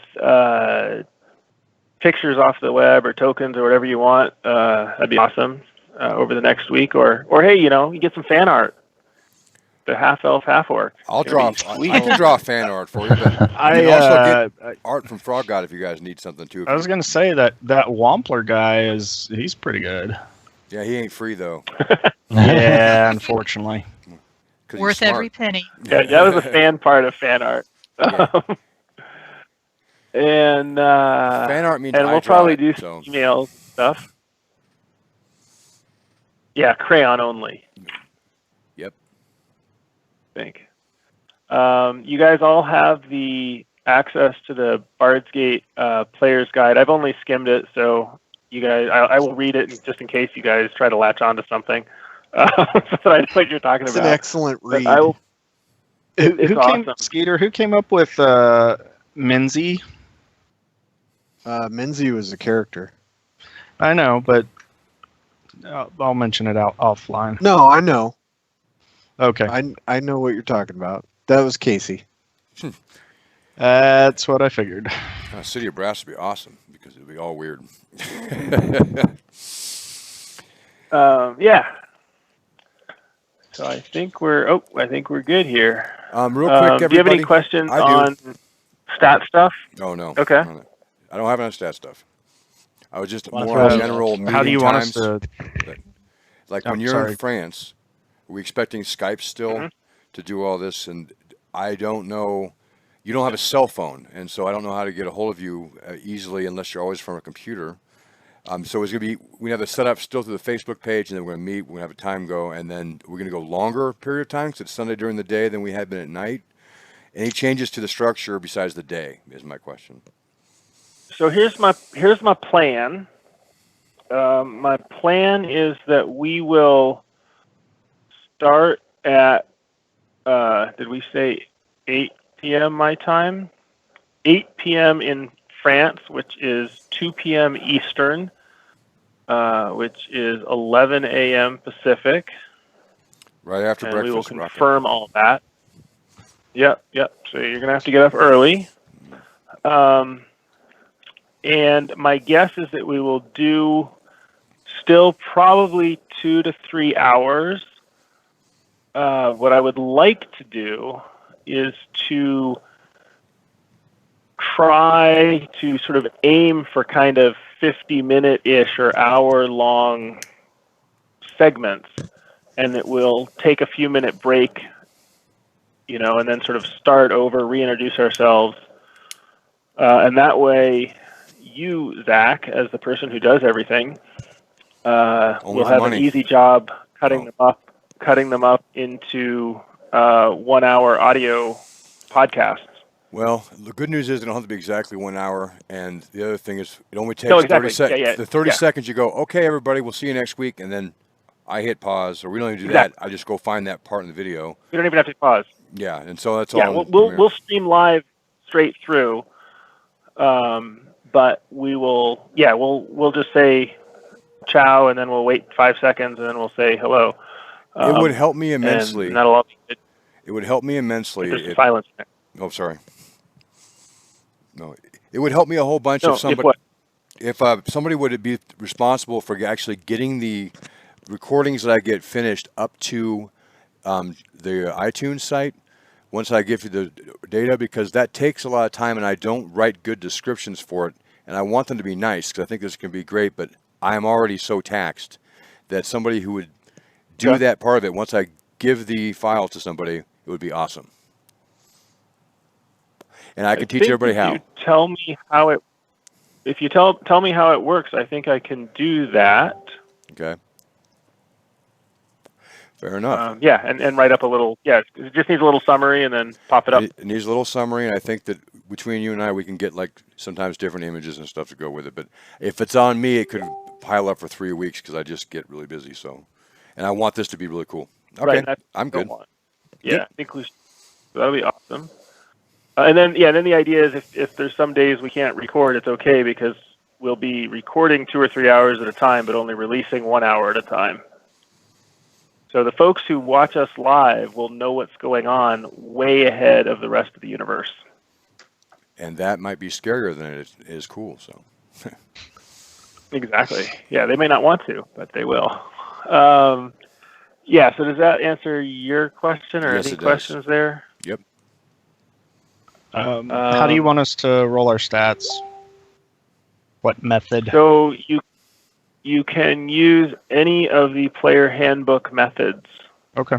pictures off the web or tokens or whatever you want, that'd be awesome over the next week. Or hey, you get some fan art. The half elf, half orc. I can draw fan art for you, but you can also get art from Frog God if you guys need something too. I was going to say that Wampler guy he's pretty good. Yeah, he ain't free though. Yeah, unfortunately. Worth every penny. Yeah, that was a fan part of fan art. Yeah. And fan art means we'll probably do some email stuff. Yeah, crayon only. Yep. I think. You guys all have the access to the Bard's Gate player's guide. I've only skimmed it, so you guys, I will read it just in case you guys try to latch onto something. So I know what you're talking about. It's an excellent read. Who came, Skeeter? Who came up with Menzie? Menzie was a character. I know, but I'll mention it out offline. No, I know. Okay. I know what you're talking about. That was Casey. That's what I figured. City of Brass would be awesome because it would be all weird. Yeah. So I think we're good here. Real quick, everybody. Do you have any questions on stat stuff? Oh no. Okay. I don't have any stat stuff. I was just more on general meeting How do you want times. us to? Like when you're in France, are we expecting Skype still to do all this? And I don't know. You don't have a cell phone, and so I don't know how to get a hold of you easily unless you're always from a computer. So it's going to be, we have the setup still through the Facebook page, and then we're going to meet, we're going to have a time go, and then we're going to go longer period of time because it's Sunday during the day than we had been at night. Any changes to the structure besides the day is my question. So here's my plan. My plan is that we will start at, did we say 8 p.m. my time? 8 p.m. in France, which is 2 p.m. Eastern, which is 11 a.m. Pacific. Right after breakfast. We will confirm all that. Yep. So you're going to have to get up early. And my guess is that we will do still probably 2 to 3 hours. What I would like to do is to try to sort of aim for kind of 50-minute-ish or hour-long segments, and that we'll take a few-minute break, and then sort of start over, reintroduce ourselves, and that way you, Zach, as the person who does everything, will have an easy job cutting them up into 1 hour audio podcasts. Well, the good news is it don't have to be exactly 1 hour, and the other thing is it only takes 30 seconds. The 30 seconds you go, okay, everybody, we'll see you next week, and then I hit pause, or we don't even do that. I just go find that part in the video. We don't even have to pause. Yeah, and so that's all. Yeah, we'll stream live straight through, but we will. Yeah, we'll just say ciao, and then we'll wait 5 seconds, and then we'll say hello. It would help me immensely. And that'll all be good. It would help me immensely. There's silence there. Oh, sorry. No, it would help me a whole bunch if somebody would be responsible for actually getting the recordings that I get finished up to the iTunes site once I give you the data, because that takes a lot of time and I don't write good descriptions for it, and I want them to be nice because I think this can be great, but I'm already so taxed that somebody who would do that part of it, once I give the file to somebody, it would be awesome. And I can teach everybody how. If you tell me how it works, I think I can do that. Okay. Fair enough. And write up a little. Yeah, it just needs a little summary and then pop it up. It needs a little summary, and I think that between you and I, we can get like sometimes different images and stuff to go with it. But if it's on me, it could pile up for 3 weeks because I just get really busy. So, and I want this to be really cool. Okay, right, I'm good. Yeah, I think that'll be awesome. And then the idea is if there's some days we can't record, it's okay because we'll be recording 2 or 3 hours at a time, but only releasing 1 hour at a time. So the folks who watch us live will know what's going on way ahead of the rest of the universe. And that might be scarier than it is cool. So. Exactly. Yeah, they may not want to, but they will. Yeah. So does that answer your question, or Yes, any it does. questions there? Yep. How do you want us to roll our stats? What method? So you can use any of the player handbook methods. Okay.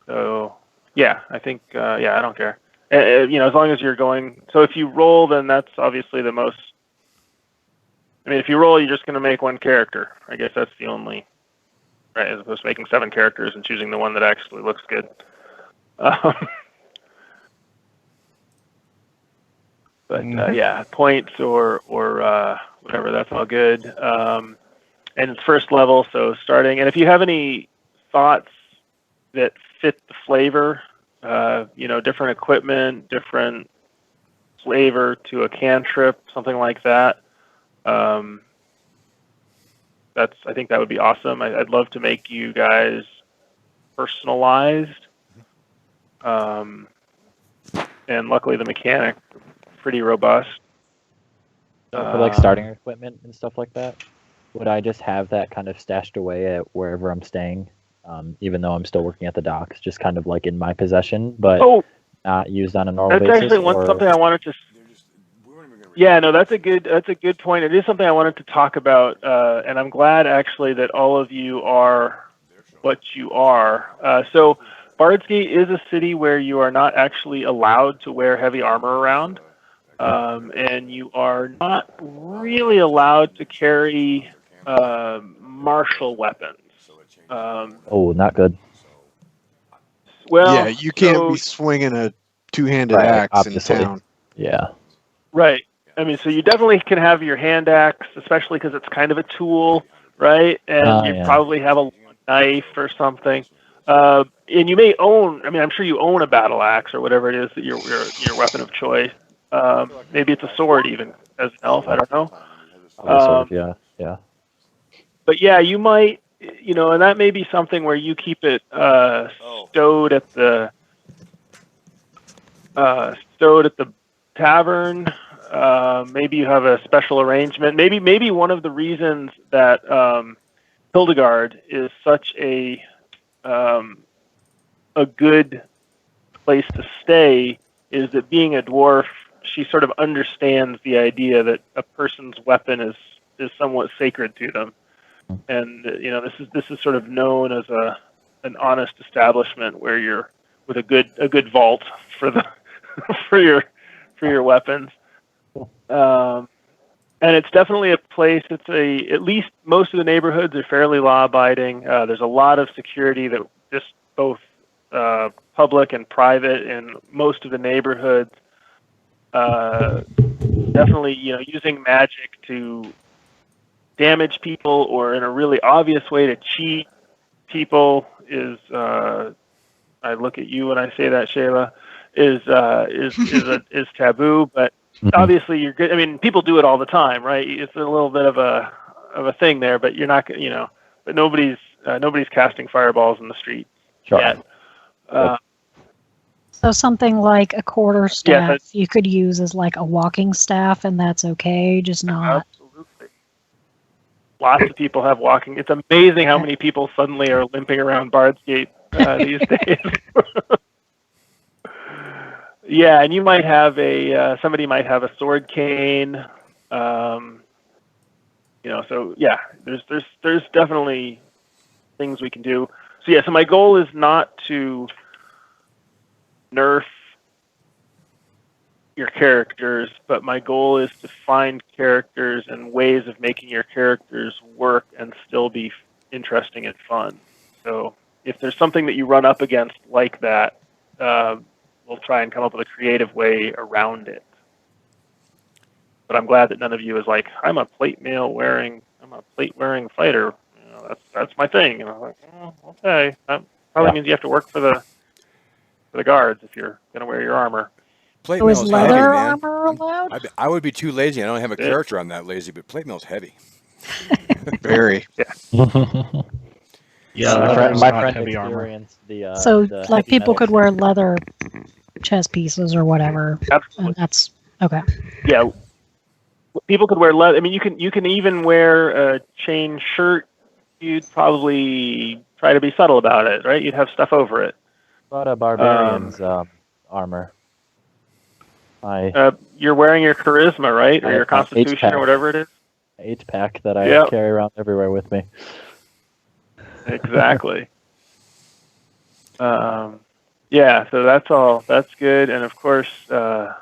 So yeah, I think I don't care. As long as you're going. So if you roll, then that's obviously the most. I mean, if you roll, you're just going to make one character. I guess that's the only, right? As opposed to making 7 characters and choosing the one that actually looks good. But yeah, points or whatever, that's all good. And it's first level, so starting. And if you have any thoughts that fit the flavor, different equipment, different flavor to a cantrip, something like that. I think that would be awesome. I'd love to make you guys personalized. And luckily the mechanic pretty robust. For like starting equipment and stuff like that, would I just have that kind of stashed away at wherever I'm staying, even though I'm still working at the docks, just kind of like in my possession, but not used on a normal basis? That's actually something I wanted to. Yeah, no, that's a good point. It is something I wanted to talk about, and I'm glad actually that all of you are what you are. So Bardsgate is a city where you are not actually allowed to wear heavy armor around. And you are not really allowed to carry martial weapons. Not good. Well, yeah, you can't be swinging a two-handed axe obviously. in town. Yeah. Right. I mean, so you definitely can have your hand axe, especially because it's kind of a tool, right? And you probably have a knife or something. And you may own. I mean, I'm sure you own a battle axe or whatever it is that your weapon of choice. Maybe it's a sword even as an elf. I don't know. Yeah. But yeah, you might, and that may be something where you keep it stowed at the tavern. Maybe you have a special arrangement. Maybe one of the reasons that Hildegard is such a good place to stay is that being a dwarf, she sort of understands the idea that a person's weapon is somewhat sacred to them, and this is sort of known as an honest establishment where you're with a good vault for the for your weapons, and it's definitely a place. At least most of the neighborhoods are fairly law abiding. There's a lot of security that just both public and private in most of the neighborhoods. Definitely, using magic to damage people or in a really obvious way to cheat people is. I look at you when I say that, Shayla, is taboo. But obviously, you're good. I mean, people do it all the time, right? It's a little bit of a thing there, but you're not, But nobody's casting fireballs in the street yet. So something like a quarterstaff you could use as like a walking staff, and that's okay, just not. Absolutely. Lots of people have walking. It's amazing how many people suddenly are limping around Bardsgate these days. Yeah, and you might have somebody might have a sword cane. So yeah, there's definitely things we can do. So yeah, so my goal is not to nerf your characters, but my goal is to find characters and ways of making your characters work and still be interesting and fun. So if there's something that you run up against like that, we'll try and come up with a creative way around it. But I'm glad that none of you is like, I'm a plate wearing fighter. That's my thing. And I'm like, okay, that probably means you have to work for the guards if you're going to wear your armor. Plate is mail's leather heavy, man. armor allowed? I would be too lazy. I don't have a character on that lazy, but plate mail's heavy. Very. Yeah, my friend heavy armor. experienced the. So the like heavy people metal could wear leather chest pieces or whatever. Absolutely. And that's okay. Yeah. people could wear leather. I mean, you can even wear a chain shirt. You'd probably try to be subtle about it, right? You'd have stuff over it. What about a barbarian's armor? You're wearing your charisma, right, or your constitution, or whatever it is. 8-pack that I carry around everywhere with me. Exactly. Yeah, so that's good, and of course, yeah.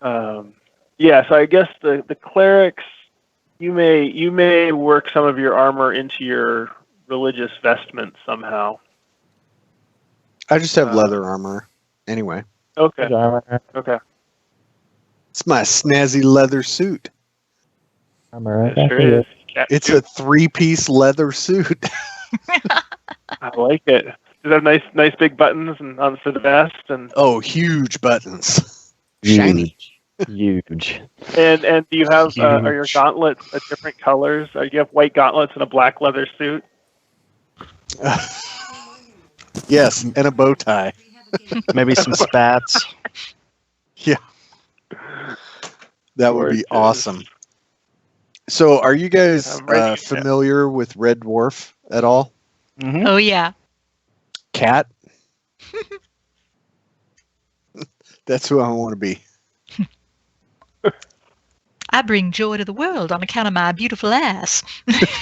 So I guess the clerics, you may work some of your armor into your religious vestments somehow. I just have leather armor anyway. Okay. Okay. It's my snazzy leather suit. Armor. It sure is. It's a 3-piece leather suit. I like it. Does it have nice big buttons and for the vest and huge buttons. Shiny. Huge. And do you have are your gauntlets different colors? Do you have white gauntlets and a black leather suit? Yes, and a bow tie. Maybe some spats. Yeah. That would be awesome. So, are you guys familiar with Red Dwarf at all? Mm-hmm. Oh, yeah. Cat? That's who I want to be. I bring joy to the world on account of my beautiful ass. It's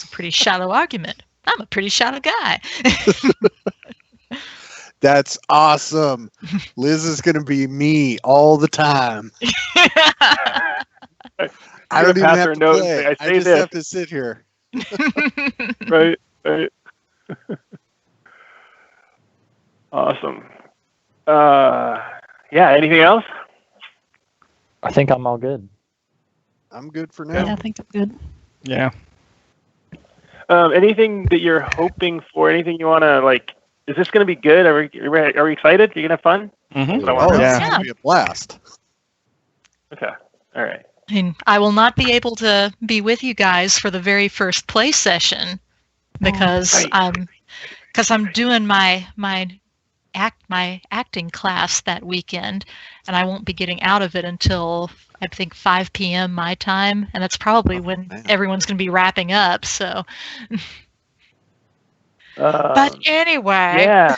a pretty shallow argument. I'm a pretty shallow guy. That's awesome. Liz is going to be me all the time. I don't even have to play. I just have to sit here. Right. Awesome. Yeah, anything else? I think I'm all good. I'm good for now. Yeah, I think I'm good. Yeah. Anything that you're hoping for? Anything you want to like? Is this going to be good? Are we excited? Are you going to have fun? Mm-hmm. Oh, yeah. It's going to be a blast. Okay. All right. I will not be able to be with you guys for the very first play session because I'm doing my acting class that weekend, and I won't be getting out of it until I think 5 p.m. my time, and that's probably when everyone's going to be wrapping up. So, but anyway, yeah,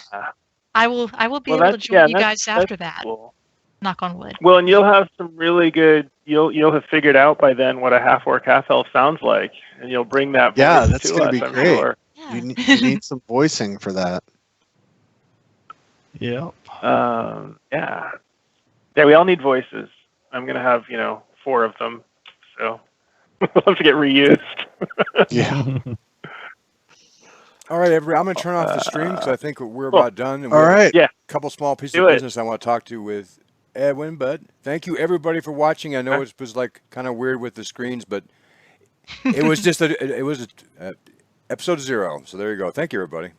I will be able to join you guys after that. Cool. Knock on wood. Well, and you'll have some really good. You'll have figured out by then what a half orc, half elf sounds like, and you'll bring that. Yeah, that's going to be great. Sure. Yeah. You need some voicing for that. Yeah. Yeah. We all need voices. I'm gonna have 4 of them, so we'll have to get reused. Yeah. All right, everybody. I'm gonna turn off the stream because I think we're about done. And all right. Yeah. A couple small pieces of business I want to talk to with Edwin, but thank you everybody for watching. I know it was like kind of weird with the screens, but it was just episode 0. So there you go. Thank you, everybody.